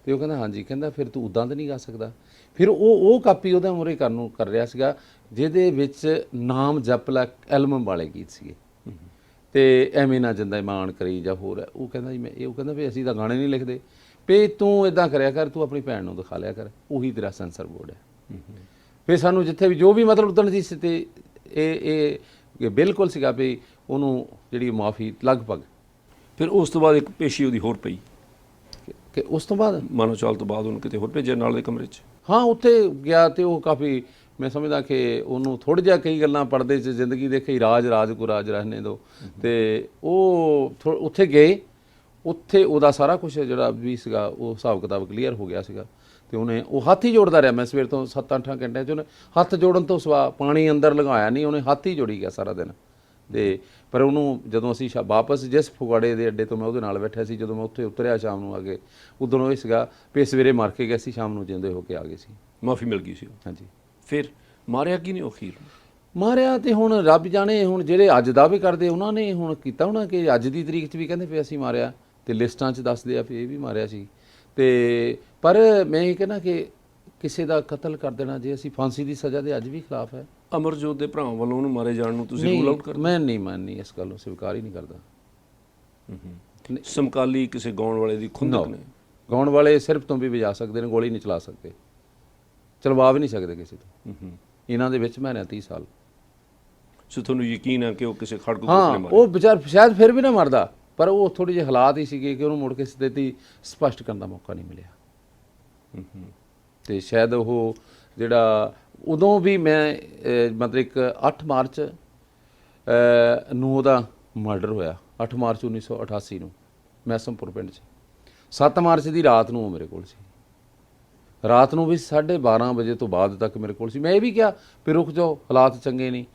ਤੇ ਉਹ ਕਹਿੰਦਾ ਹਾਂਜੀ, ਕਹਿੰਦਾ ਫਿਰ ਤੂੰ ਉਦਾਂ ਤਾਂ ਨਹੀਂ ਗਾ ਸਕਦਾ। ਫਿਰ ਉਹ ਕਾਪੀ ਉਹਦੇ ਮੂਹਰੇ ਕਰ ਰਿਹਾ ਸੀਗਾ ਜਿਹਦੇ ਵਿੱਚ ਨਾਮ ਜਪ ਲੈ ਐਲਬਮ ਵਾਲੇ ਗੀਤ ਸੀਗੇ ਤੇ ਐਵੇਂ ਨਾ ਜਿੰਦਾ ਮਾਣ ਕਰੀ ਜਾਂ ਹੋਰ ਉਹ ਕਹਿੰਦਾ ਜੀ ਉਹ ਕਹਿੰਦਾ ਵੀ ਅਸੀਂ ਤਾਂ ਗਾਣੇ ਨਹੀਂ ਲਿਖਦੇ, ਵੀ ਤੂੰ ਇਦਾਂ ਕਰਿਆ ਕਰ, ਤੂੰ ਆਪਣੀ ਭੈਣ ਨੂੰ ਦਿਖਾ ਲਿਆ ਕਰ, ਉਹੀ ਤੇਰਾ ਸੈਂਸਰ ਬੋਰਡ ਹੈ। ਫਿਰ ਸਾਨੂੰ ਜਿੱਥੇ ਵੀ ਜੋ ਵੀ ਮਤਲਬ ਉਦਣ ਦੀ ਤੇ ਇਹ ਬਿਲਕੁਲ ਸੀਗਾ ਵੀ ਉਹਨੂੰ ਜਿਹੜੀ ਮਾਫੀ ਲਗਭਗ। ਫਿਰ ਉਸ ਤੋਂ ਬਾਅਦ ਇੱਕ ਪੇਸ਼ੀ ਉਹਦੀ ਹੋਰ ਪਈ ਕਿ ਉਸ ਤੋਂ ਬਾਅਦ ਮਾਨੋ ਚਾਲ ਤੋਂ ਬਾਅਦ ਉਹਨੂੰ ਕਿਤੇ ਹੋਰ ਭੇਜਿਆ ਨਾਲ ਦੇ ਕਮਰੇ 'ਚ। ਹਾਂ ਉੱਥੇ ਗਿਆ ਤੇ ਉਹ ਕਾਫੀ ਮੈਂ ਸਮਝਦਾ ਕਿ ਉਹਨੂੰ ਥੋੜ੍ਹਾ ਜਿਹਾ ਕਈ ਗੱਲਾਂ ਪੜ੍ਹਦੇ 'ਚ ਜ਼ਿੰਦਗੀ ਦੇ ਕਈ ਰਾਜ ਕੋ ਰਾਜ ਰਹਿਣੇ ਦੋ ਤੇ ਉਹ ਉੱਥੇ ਗਏ, ਉੱਥੇ ਉਹਦਾ ਸਾਰਾ ਕੁਝ ਜਿਹੜਾ ਵੀ ਸੀਗਾ ਉਹ ਹਿਸਾਬ ਕਿਤਾਬ ਕਲੀਅਰ ਹੋ ਗਿਆ ਸੀਗਾ ਤੇ ਉਹਨੇ ਉਹ ਹੱਥ ਹੀ ਜੋੜਦਾ ਰਿਹਾ। ਮੈਂ ਸਵੇਰ ਤੋਂ 7-8 ਘੰਟੇ 'ਚ ਉਹਨੇ ਹੱਥ ਜੋੜਨ ਤੋਂ ਸਿਵਾ ਪਾਣੀ ਅੰਦਰ ਲਗਾਇਆ ਨਹੀਂ, ਉਹਨੇ ਹੱਥ ਹੀ ਜੋੜੀ ਗਿਆ ਸਾਰਾ ਦਿਨ। ਤੇ ਪਰ ਉਹਨੂੰ ਜਦੋਂ ਅਸੀਂ ਵਾਪਸ ਜਿਸ ਫਗਵਾੜੇ ਦੇ ਅੱਡੇ ਤੋਂ ਮੈਂ ਉਹਦੇ ਨਾਲ ਬੈਠਿਆ ਸੀ, ਜਦੋਂ ਮੈਂ ਉੱਥੇ ਉਤਰਿਆ ਸ਼ਾਮ ਨੂੰ ਆ ਕੇ, ਉਦੋਂ ਇਹ ਸੀਗਾ ਵੀ ਸਵੇਰੇ ਮਾਰ ਕੇ ਗਏ ਸੀ, ਸ਼ਾਮ ਨੂੰ ਜਿੰਦੇ ਹੋ ਕੇ ਆ ਗਏ ਸੀ। ਮਾਫੀ ਮਿਲ ਗਈ ਸੀ। ਹਾਂਜੀ। ਫਿਰ ਮਾਰਿਆ ਕੀ ਨਹੀਂ ਉਹ ਅਖੀਰ ਮਾਰਿਆ ਤੇ ਹੁਣ ਰੱਬ ਜਾਣੇ, ਹੁਣ ਜਿਹੜੇ ਅੱਜ ਦਾਅਵੇ ਕਰਦੇ ਉਹਨਾਂ ਨੇ ਹੁਣ ਕੀਤਾ ਹੋਣਾ ਕਿ ਅੱਜ ਦੀ ਤਰੀਕ 'ਚ ਵੀ ਕਹਿੰਦੇ ਵੀ ਅਸੀਂ ਮਾਰਿਆ ਤੇ ਲਿਸਟਾਂ 'ਚ ਦੱਸਦੇ ਆ ਵੀ ਇਹ ਵੀ ਮਾਰਿਆ ਸੀ। ਤੇ ਪਰ ਮੈਂ ਇਹ ਕਹਿੰਦਾ ਕਿ ਕਿਸੇ ਦਾ ਕਤਲ ਕਰ ਦੇਣਾ ਜੇ ਅਸੀਂ ਫਾਂਸੀ ਦੀ ਸਜ਼ਾ ਦੇ ਅੱਜ ਵੀ ਖਿਲਾਫ ਹੈ। ਅਮਰਜੋਤ ਦੇ ਭਰਾਵਾਂ ਵੱਲੋਂ ਉਹਨੂੰ ਮਾਰੇ ਜਾਣ ਨੂੰ ਤੁਸੀਂ ਰੂਲ ਆਊਟ ਕਰਦੇ? ਮੈਂ ਨਹੀਂ ਇਸ ਗੱਲ ਨੂੰ ਸਵੀਕਾਰ ਹੀ ਨਹੀਂ ਕਰਦਾ। ਸਮਕਾਲੀ ਕਿਸੇ ਗਾਉਣ ਵਾਲੇ ਦੀ ਖੁੰਦਕ ਨੇ? ਗਾਉਣ ਵਾਲੇ ਸਿਰਫ ਤੋਂ ਵੀ ਵਜਾ ਸਕਦੇ ਨੇ, ਗੋਲੀ ਨਹੀਂ ਚਲਾ ਸਕਦੇ, ਚਲਵਾ ਵੀ ਨਹੀਂ ਸਕਦੇ ਕਿਸੇ ਤੋਂ। ਇਹਨਾਂ ਦੇ ਵਿੱਚ ਮੈਂ ਰਿਹਾ 30 ਸਾਲ। ਸੋ ਤੁਹਾਨੂੰ ਯਕੀਨ ਹੈ ਕਿ ਉਹ ਕਿਸੇ ਖੜਕ ਨੂੰ ਹਾਂ ਉਹ ਵਿਚਾਰ ਸ਼ਾਇਦ ਫਿਰ ਵੀ ਨਾ ਮਰਦਾ, ਪਰ ਉਹ ਥੋੜ੍ਹੇ ਜਿਹੇ ਹਾਲਾਤ ਹੀ ਸੀਗੇ ਕਿ ਉਹਨੂੰ ਮੁੜ ਕੇ ਸਥਿਤੀ ਸਪਸ਼ਟ ਕਰਨ ਦਾ ਮੌਕਾ ਨਹੀਂ ਮਿਲਿਆ। ਤੇ ਸ਼ਾਇਦ ਉਹ ਜਿਹੜਾ ਉਦੋਂ ਵੀ ਮੈਂ ਮਤਲਬ ਇੱਕ 8 ਮਾਰਚ ਨੂੰ ਉਹਦਾ ਮਰਡਰ ਹੋਇਆ, 8 ਮਾਰਚ 1988 ਨੂੰ ਮੈਸਮਪੁਰ ਪਿੰਡ 'ਚ। 7 ਮਾਰਚ ਦੀ ਰਾਤ ਨੂੰ ਉਹ ਮੇਰੇ ਕੋਲ ਸੀ, ਰਾਤ ਨੂੰ ਵੀ 12:30 ਵਜੇ ਤੋਂ ਬਾਅਦ ਤੱਕ ਮੇਰੇ ਕੋਲ ਸੀ। ਮੈਂ ਇਹ ਵੀ ਕਿਹਾ ਵੀ ਰੁਕ ਜਾਓ, ਹਾਲਾਤ ਚੰਗੇ ਨਹੀਂ,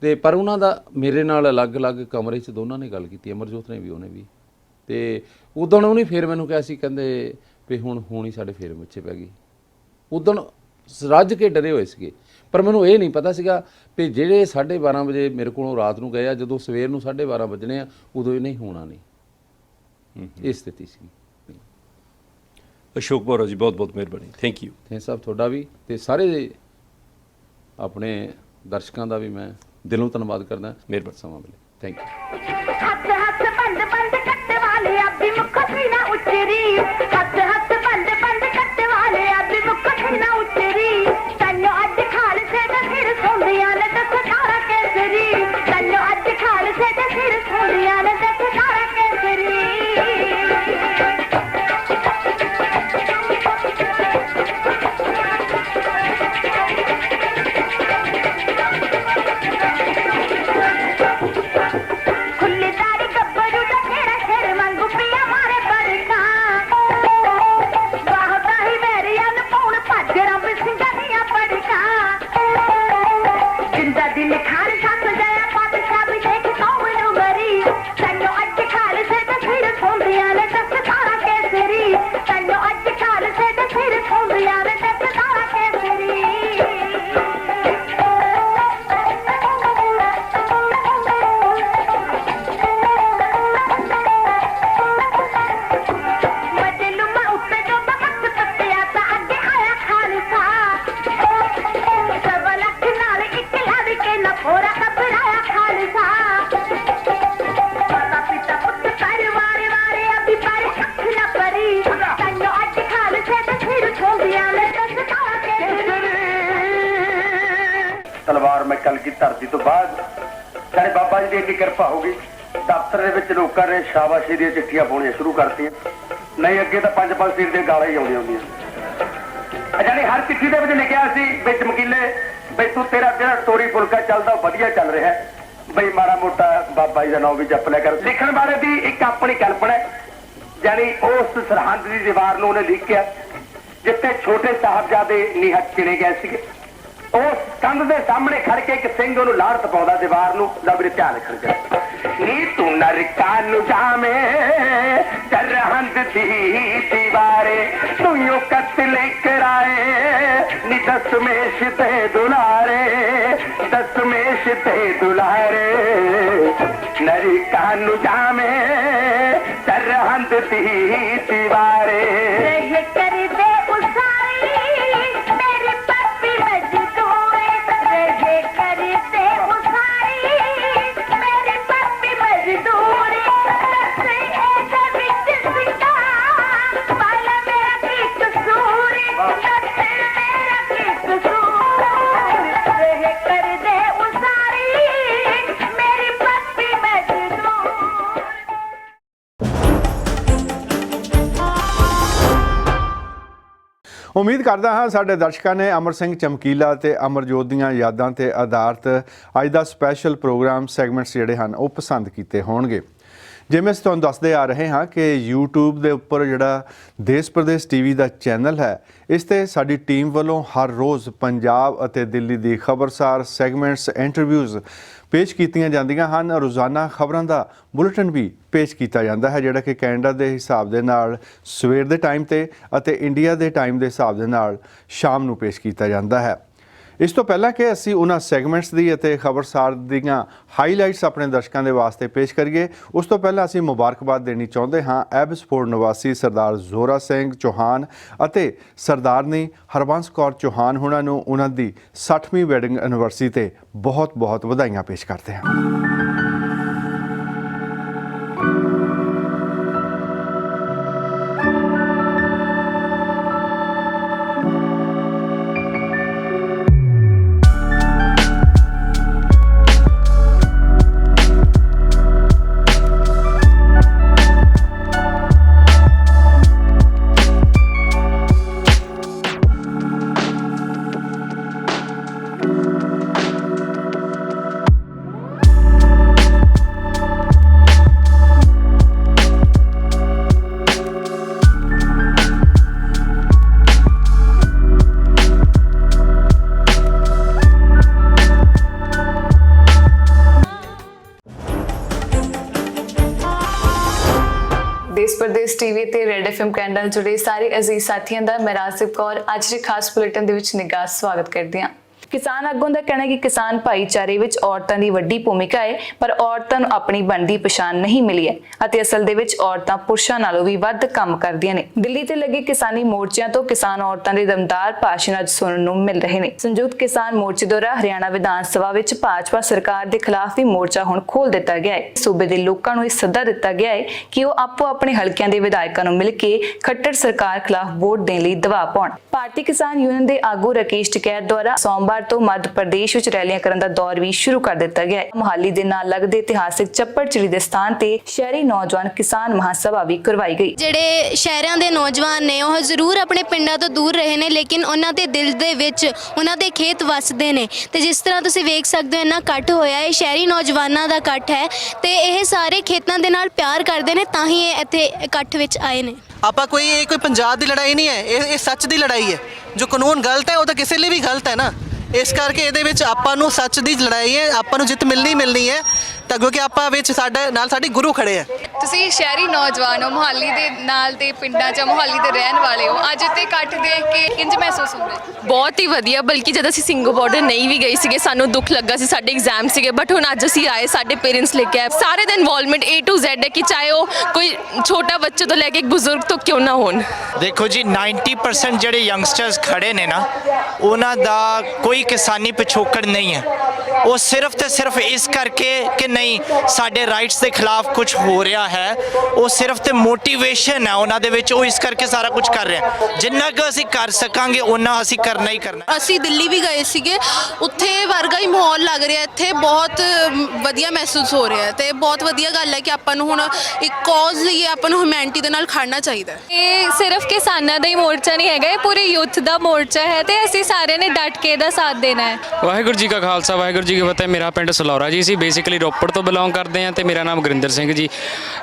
ਤੇ ਪਰ ਉਹਨਾਂ ਦਾ ਮੇਰੇ ਨਾਲ ਅਲੱਗ-ਅਲੱਗ ਕਮਰੇ 'ਚ ਦੋਨਾਂ ਨੇ ਗੱਲ ਕੀਤੀ, ਅਮਰਜੋਤ ਨੇ ਵੀ ਉਹਨੇ ਵੀ। ਤੇ ਉਦੋਂ ਉਹਨੇ ਫਿਰ ਮੈਨੂੰ ਕਿਹਾ ਸੀ, ਕਹਿੰਦੇ ਵੀ ਹੁਣ ਹੀ ਸਾਡੇ ਫੇਰ ਪਿੱਛੇ ਪੈ ਗਈ। ਉਦੋਂ ਰੱਜ ਕੇ ਡਰੇ ਹੋਏ ਸੀਗੇ, ਪਰ ਮੈਨੂੰ ਇਹ ਨਹੀਂ ਪਤਾ ਸੀਗਾ ਵੀ ਜਿਹੜੇ 12:30 ਵਜੇ ਮੇਰੇ ਕੋਲੋਂ ਰਾਤ ਨੂੰ ਗਏ ਆ, ਜਦੋਂ ਸਵੇਰ ਨੂੰ 12:30 ਵੱਜਣੇ ਆ ਉਦੋਂ ਇਹ ਨਹੀਂ ਹੋਣਾ ਨਹੀਂ। ਇਹ ਸਥਿਤੀ ਸੀ। ਅਸ਼ੋਕ ਬੋਰਾ ਜੀ ਬਹੁਤ ਬਹੁਤ ਮਿਹਰਬਾਨੀ। Thank you. ਥੈਂਕ ਸਾਹਿਬ ਤੁਹਾਡਾ ਵੀ ਤੇ ਸਾਰੇ ਆਪਣੇ ਦਰਸ਼ਕਾਂ ਦਾ ਵੀ ਮੈਂ ਦਿਲੋਂ ਧੰਨਵਾਦ ਕਰਦਾ। ਮਿਹਰਬਾਨੀ ਸਮਾਂ ਮਿਲੇ। Thank you. ਹੱਥ ਹੱਥ ਬੰਦ ਬੰਦ ਕੱਟ ਵਾਲੇ ਆਪਦੀ ਮੁੱਖ ਸੀ ਨਾ ਉਚਰੀ, ਹੱਥ ਹੱਥ ਬੰਦ ਬੰਦ ਕੱਟ ਵਾਲੇ ਆਪਦੀ ਮੁੱਖ ਸੀ ਨਾ ਉਚਰੀ। ਤੈਨੂੰ ਅੱਜ ਖਾਲਸੇ ਦੇ ਸਿਰ ਸੌਂਦੀਆਂ ਨੇ ਦਸਤਾਰਾ ਕੇਸਰੀ, ਤੈਨੂੰ ਅੱਜ ਖਾਲਸੇ ਦੇ ਸਿਰ ਸੌਂਦੀਆਂ ਨੇ ਦਸਤਾਰਾ ਕੇਸਰੀ। ਤਲਵਾਰ ਮੈਂ ਕਲਗੀ ਧਰਤੀ ਤੋਂ ਬਾਅਦ ਸਾਡੇ ਬਾਬਾ ਜੀ ਦੀ ਇੰਨੀ ਕਿਰਪਾ ਹੋ ਗਈ, ਦਫ਼ਤਰ ਦੇ ਵਿੱਚ ਲੋਕਾਂ ਨੇ ਸ਼ਾਬਾਸ਼ੀ ਦੀਆਂ ਚਿੱਠੀਆਂ ਪਾਉਣੀਆਂ ਸ਼ੁਰੂ ਕਰਤੀਆਂ। ਨਹੀਂ ਅੱਗੇ ਤਾਂ 5-5 ਸੀਟ ਦੀਆਂ ਗਾਲਾਂ ਹੀ ਆਉਂਦੀਆਂ ਹੁੰਦੀਆਂ। ਜਾਨੀ ਹਰ ਚਿੱਠੀ ਦੇ ਵਿੱਚ ਲਿਖਿਆ ਸੀ ਵਿੱਚ ਮਕੀਲੇ ਬਈ ਤੂੰ ਤੇਰਾ ਜਿਹੜਾ ਟੋਰੀ ਫੁਲਕਾ ਚੱਲਦਾ ਵਧੀਆ ਚੱਲ ਰਿਹਾ, ਬਈ ਮਾੜਾ ਮੋਟਾ ਬਾਬਾ ਜੀ ਦਾ ਨਾਮ ਵੀ ਜਪ ਲਿਆ ਕਰ। ਲਿਖਣ ਬਾਰੇ ਵੀ ਇੱਕ ਆਪਣੀ ਕਲਪਨਾ, ਜਾਨੀ ਉਸ ਸਰਹੰਦ ਦੀ ਦੀਵਾਰ ਨੂੰ ਉਹਨੇ ਲਿਖਿਆ ਜਿੱਥੇ ਛੋਟੇ ਸਾਹਿਬਜ਼ਾਦੇ ਨਿਹੱਥ ਚਿਣੇ ਗਏ ਸੀਗੇ। ਉਸ ਕੰਧ ਦੇ ਸਾਹਮਣੇ ਖੜ ਕੇ ਇੱਕ ਸਿੰਘ ਉਹਨੂੰ ਲਾਹਰਤ ਪਾਉਂਦਾ ਦੀਵਾਰ ਨੂੰ, ਦਾ ਵੀ ਧਿਆਨ ਰੱਖਣ ਜਾ ਨੀ ਤੂੰ ਨਰਕਾਂ ਨੂੰ ਜਾਵੇਂ ਸਰਹੰਦ ਦੀ ਦੀਵਾਰੇ, ਤੂੰ ਯੋ ਕਤਲੇ ਕਰਾਏ ਨੀ ਦਸਮੇਸ਼ ਤੇ ਦੁਲਾਰੇ, ਦਸਮੇਸ਼ देश ते दुलारे नरी कानू जामे सरहद दी दीवारे रह कर दे उसारी मेरी पप्पी मजदूर रह कर दे उसारी मेरी पप्पी मजदूर सबसे ऐसा बिच सिंगा वाला मेरा की कसूर सबसे मेरा की कसूर रह कर दे उसारी मेरी पप्पी मजदूर। ਉਮੀਦ ਕਰਦਾ ਹਾਂ ਸਾਡੇ ਦਰਸ਼ਕਾਂ ਨੇ ਅਮਰ ਸਿੰਘ ਚਮਕੀਲਾ ਤੇ ਅਮਰਜੋਤ ਦੀਆਂ ਯਾਦਾਂ ਤੇ ਆਧਾਰਿਤ ਅੱਜ ਦਾ ਸਪੈਸ਼ਲ ਪ੍ਰੋਗਰਾਮ ਸੈਗਮੈਂਟਸ ਜਿਹੜੇ ਹਨ ਉਹ ਪਸੰਦ ਕੀਤੇ ਹੋਣਗੇ। ਜਿਵੇਂ ਅਸੀਂ ਤੁਹਾਨੂੰ ਦੱਸਦੇ ਆ ਰਹੇ ਹਾਂ ਕਿ YouTube ਦੇ ਉੱਪਰ ਜਿਹੜਾ ਦੇਸ਼ ਪ੍ਰਦੇਸ਼ ਟੀਵੀ ਦਾ ਚੈਨਲ ਹੈ, ਇਸ ਤੇ ਸਾਡੀ ਟੀਮ ਵੱਲੋਂ ਹਰ ਰੋਜ਼ ਪੰਜਾਬ ਅਤੇ ਦਿੱਲੀ ਦੀ ਖਬਰਸਾਰ ਸੈਗਮੈਂਟਸ ਇੰਟਰਵਿਊਜ਼ ਪੇਸ਼ ਕੀਤੀਆਂ ਜਾਂਦੀਆਂ ਹਨ। ਰੋਜ਼ਾਨਾ ਖਬਰਾਂ ਦਾ ਬੁਲੇਟਿਨ ਵੀ ਪੇਸ਼ ਕੀਤਾ ਜਾਂਦਾ ਹੈ, ਜਿਹੜਾ ਕਿ ਕੈਨੇਡਾ ਦੇ ਹਿਸਾਬ ਦੇ ਨਾਲ ਸਵੇਰ ਦੇ ਟਾਈਮ ਤੇ ਅਤੇ ਇੰਡੀਆ ਦੇ ਟਾਈਮ ਦੇ ਹਿਸਾਬ ਦੇ ਨਾਲ ਸ਼ਾਮ ਨੂੰ ਪੇਸ਼ ਕੀਤਾ ਜਾਂਦਾ ਹੈ। ਇਸ ਤੋਂ ਪਹਿਲਾਂ ਕਿ ਅਸੀਂ ਉਹਨਾਂ ਸੈਗਮੈਂਟਸ ਦੀ ਅਤੇ ਖਬਰਸਾਰ ਦੀਆਂ ਹਾਈਲਾਈਟਸ ਆਪਣੇ ਦਰਸ਼ਕਾਂ ਦੇ ਵਾਸਤੇ ਪੇਸ਼ ਕਰੀਏ, ਉਸ ਤੋਂ ਪਹਿਲਾਂ ਅਸੀਂ ਮੁਬਾਰਕਬਾਦ ਦੇਣੀ ਚਾਹੁੰਦੇ ਹਾਂ ਐਬਸਫੋਰਡ ਨਿਵਾਸੀ ਸਰਦਾਰ ਜ਼ੋਰਾ ਸਿੰਘ ਚੌਹਾਨ ਅਤੇ ਸਰਦਾਰਨੀ ਹਰਬੰਸ ਕੌਰ ਚੌਹਾਨ ਹੋਣਾ ਨੂੰ ਉਹਨਾਂ ਦੀ 60ਵੀਂ ਵੈਡਿੰਗ ਐਨੀਵਰਸਰੀ ਤੇ ਬਹੁਤ-ਬਹੁਤ ਵਧਾਈਆਂ ਪੇਸ਼ ਕਰਦੇ ਹਾਂ। ਦੇਸ਼ ਪ੍ਰਦੇਸ਼ ਟੀਵੀ ਤੇ ਰੈਡ ਐਫਐਮ ਕੈਨੇਡਾ ਨਾਲ ਜੁੜੇ ਸਾਰੇ ਅਜ਼ੀਜ਼ ਸਾਥੀਆਂ ਦਾ ਮੈਂ ਰਾਜਦੀਪ ਕੌਰ ਅੱਜ ਦੇ ਖਾਸ ਬੁਲੇਟਿਨ ਦੇ ਵਿੱਚ ਨਿੱਘਾ ਸਵਾਗਤ ਕਰਦੀ ਹਾਂ। ਕਿਸਾਨ ਆਗੂਆਂ ਦਾ ਕਹਿਣਾ ਹੈ ਕਿ ਕਿਸਾਨ ਭਾਈਚਾਰੇ ਵਿੱਚ ਔਰਤਾਂ ਦੀ ਵੱਡੀ ਭੂਮਿਕਾ ਹੈ, ਪਰ ਔਰਤਾਂ ਨੂੰ ਆਪਣੀ ਬਣਦੀ ਪਛਾਣ ਨਹੀਂ ਮਿਲੀ ਹੈ ਅਤੇ ਅਸਲ ਦੇ ਵਿੱਚ ਔਰਤਾਂ ਪੁਰਸ਼ਾਂ ਨਾਲੋਂ ਵੀ ਵੱਧ ਕੰਮ ਕਰਦੀਆਂ ਨੇ। ਦਿੱਲੀ ਤੇ ਲੱਗੇ ਕਿਸਾਨੀ ਮੋਰਚਿਆਂ ਤੋਂ ਕਿਸਾਨ ਔਰਤਾਂ ਦੇ ਦਮਦਾਰ ਭਾਸ਼ਣ ਅੱਜ ਸੁਣਨ ਨੂੰ ਮਿਲ ਰਹੇ ਨੇ। ਸੰਯੁਕਤ ਕਿਸਾਨ ਮੋਰਚੇ ਦੁਆਰਾ ਹਰਿਆਣਾ ਵਿਧਾਨ ਸਭਾ ਵਿੱਚ ਭਾਜਪਾ ਸਰਕਾਰ ਦੇ ਖਿਲਾਫ ਵੀ ਮੋਰਚਾ ਹੁਣ ਖੋਲ ਦਿੱਤਾ ਗਿਆ ਹੈ। ਸੂਬੇ ਦੇ ਲੋਕਾਂ ਨੂੰ ਇਹ ਸੱਦਾ ਦਿੱਤਾ ਗਿਆ ਹੈ ਕਿ ਉਹ ਆਪੋ ਆਪਣੇ ਹਲਕਿਆਂ ਦੇ ਵਿਧਾਇਕਾਂ ਨੂੰ ਮਿਲ ਕੇ ਖੱਟਰ ਸਰਕਾਰ ਖਿਲਾਫ ਵੋਟ ਦੇਣ ਲਈ ਦਬਾਅ ਪਾਉਣ। ਭਾਰਤੀ ਕਿਸਾਨ ਯੂਨੀਅਨ ਦੇ ਆਗੂ ਰਾਕੇਸ਼ ਟਿਕੈਤ ਦੁਆਰਾ ਸੋਮਵਾਰ ਤੋਂ ਮੱਧ ਪ੍ਰਦੇਸ਼ ਵਿੱਚ ਰੈਲੀਆਂ ਕਰਨ ਦਾ ਦੌਰ ਵੀ ਸ਼ੁਰੂ ਕਰ ਦਿੱਤਾ ਗਿਆ ਹੈ। ਮੁਹਾਲੀ ਦੇ ਨਾਲ ਲੱਗਦੇ ਇਤਿਹਾਸਿਕ ਚੱਪੜਚਿੜੀ ਦੇ ਸਥਾਨ ਤੇ ਸ਼ਹਿਰੀ ਨੌਜਵਾਨ ਕਿਸਾਨ ਮਹਾਸਭਾ ਵੀ ਕਰਵਾਈ ਗਈ। ਜਿਹੜੇ ਸ਼ਹਿਰਾਂ ਦੇ ਨੌਜਵਾਨ ਨੇ ਉਹ ਜ਼ਰੂਰ ਆਪਣੇ ਪਿੰਡਾਂ ਤੋਂ ਦੂਰ ਰਹੇ ਨੇ, ਲੇਕਿਨ ਉਹਨਾਂ ਦੇ ਦਿਲ ਦੇ ਵਿੱਚ ਉਹਨਾਂ ਦੇ ਖੇਤ ਵਸਦੇ ਨੇ ਤੇ ਜਿਸ ਤਰ੍ਹਾਂ ਤੁਸੀਂ ਵੇਖ ਸਕਦੇ ਹੋ ਇੰਨਾ ਇਕੱਠ ਹੋਇਆ ਹੈ, ਸ਼ਹਿਰੀ ਨੌਜਵਾਨਾਂ ਦਾ ਇਕੱਠ ਹੈ ਤੇ ਇਹ ਸਾਰੇ ਖੇਤਾਂ ਦੇ ਨਾਲ ਪਿਆਰ ਕਰਦੇ ਨੇ ਤਾਂ ਹੀ ਇਹ ਇੱਥੇ ਇਕੱਠ ਵਿੱਚ ਆਏ ਨੇ। ਆਪਾਂ ਕੋਈ ਪੰਜਾਬ ਦੀ ਲੜਾਈ ਨਹੀਂ ਹੈ, ਇਹ ਸੱਚ ਦੀ ਲੜਾਈ ਹੈ। ਜੋ ਕਾਨੂੰਨ ਗਲਤ ਹੈ ਉਹ ਤਾਂ ਕਿਸੇ ਲਈ ਵੀ ਗਲਤ ਹੈ ਨਾ, ਇਸ ਕਰਕੇ ਇਹਦੇ ਵਿੱਚ ਆਪਾਂ ਨੂੰ ਸੱਚ ਦੀ ਲੜਾਈ ਹੈ, ਆਪਾਂ ਨੂੰ ਜਿੱਤ ਮਿਲਣੀ ਹੈ ਤਾਂ ਕਿਉਂਕਿ ਆਪਾਂ ਵਿੱਚ ਸਾਡੇ ਨਾਲ ਸਾਡੇ ਗੁਰੂ ਖੜੇ ਆ। ਤੁਸੀਂ ਸ਼ਹਿਰੀ ਨੌਜਵਾਨ ਹੋ, ਮੁਹਾਲੀ ਦੇ ਨਾਲ ਤੇ ਪਿੰਡਾਂ 'ਚ ਮੁਹਾਲੀ ਦੇ ਰਹਿਣ ਵਾਲੇ ਹੋ, ਅੱਜ ਇੱਥੇ ਇਕੱਠ ਦੇਖ ਕੇ ਕਿੰਜ ਮਹਿਸੂਸ ਹੁੰਦਾ? ਬਹੁਤ ਹੀ ਵਧੀਆ, ਬਲਕਿ ਜਦ ਅਸੀਂ ਸਿੰਘੂ ਬਾਰਡਰ ਨਹੀਂ ਵੀ ਗਏ ਸੀਗੇ ਸਾਨੂੰ ਦੁੱਖ ਲੱਗਾ ਸੀ, ਸਾਡੇ ਐਗਜ਼ਾਮ ਸੀਗੇ, ਬਟ ਹੁਣ ਅੱਜ ਅਸੀਂ ਆਏ, ਸਾਡੇ ਪੇਰੈਂਟਸ ਲੈ ਕੇ ਆਏ। ਸਾਰੇ ਦਾ ਇਨਵੋਲਵਮੈਂਟ A to Z ਹੈ ਕਿ ਚਾਹੇ ਉਹ ਕੋਈ ਛੋਟਾ ਬੱਚੇ ਤੋਂ ਲੈ ਕੇ ਇੱਕ ਬਜ਼ੁਰਗ ਤੋਂ ਕਿਉਂ ਨਾ ਹੋਣ। ਦੇਖੋ ਜੀ 90% ਜਿਹੜੇ ਯੰਗਸਟਰਸ ਖੜੇ ਨੇ ਨਾ, ਉਹਨਾਂ ਦਾ ਕੋਈ ਕਿਸਾਨੀ ਪਿਛੋਕੜ ਨਹੀਂ ਹੈ। ਉਹ ਸਿਰਫ ਤੇ ਸਿਰਫ ਇਸ ਕਰਕੇ ਕਿ ਨਹੀਂ ਸਾਡੇ ਰਾਈਟਸ ਦੇ ਖਿਲਾਫ ਕੁਝ ਹੋ ਰਿਹਾ ਹੈ, ਉਹ ਸਿਰਫ ਤੇ ਮੋਟੀਵੇਸ਼ਨ ਹੈ ਉਹਨਾਂ ਦੇ ਵਿੱਚ, ਉਹ ਇਸ ਕਰਕੇ ਸਾਰਾ ਕੁਝ ਕਰ ਰਹੇ ਹਨ। ਜਿੰਨਾ ਕੁ ਅਸੀਂ ਕਰ ਸਕਾਂਗੇ ਉਹਨਾਂ ਅਸੀਂ ਕਰਨਾ ਹੀ ਕਰਨਾ। ਅਸੀਂ ਦਿੱਲੀ ਵੀ ਗਏ ਸੀਗੇ, ਉੱਥੇ ਵਰਗਾ ਹੀ ਮਾਹੌਲ ਲੱਗ ਰਿਹਾ, ਇੱਥੇ ਬਹੁਤ ਵਧੀਆ ਮਹਿਸੂਸ ਹੋ ਰਿਹਾ ਤੇ ਬਹੁਤ ਵਧੀਆ ਗੱਲ ਹੈ ਕਿ ਆਪਾਂ ਨੂੰ ਹੁਣ ਇੱਕ ਕਾਜ਼ ਲਈ ਆਪਾਂ ਨੂੰ ਹਿਊਮੈਨਿਟੀ ਦੇ ਨਾਲ ਖੜਨਾ ਚਾਹੀਦਾ। ਇਹ ਸਿਰਫ ਕਿਸਾਨਾਂ ਦਾ ਹੀ ਮੋਰਚਾ ਨਹੀਂ ਹੈਗਾ, ਇਹ ਪੂਰੇ ਯੂਥ ਦਾ ਮੋਰਚਾ ਹੈ ਤੇ ਅਸੀਂ ਸਾਰਿਆਂ ਨੇ ਡਟ ਕੇ ਇਹਦਾ ਸਾਥ ਦੇਣਾ ਹੈ। ਵਾਹਿਗੁਰੂ ਜੀ ਕਾ ਖਾਲਸਾ ਵਾਹਿਗੁਰੂ ਜੀ ਕੀ ਫਤਿਹ। ਮੇਰਾ ਪਿੰਡ ਸਲੌਰਾ ਜੀ ਸੀ, ਬੇਸਿਕਲੀ ਰੋਪੜ ਰੋਪੜ ਤੋਂ ਬਿਲੋਂਗ ਕਰਦੇ ਹਾਂ ਤੇ ਮੇਰਾ ਨਾਮ ਗੁਰਿੰਦਰ ਸਿੰਘ ਜੀ।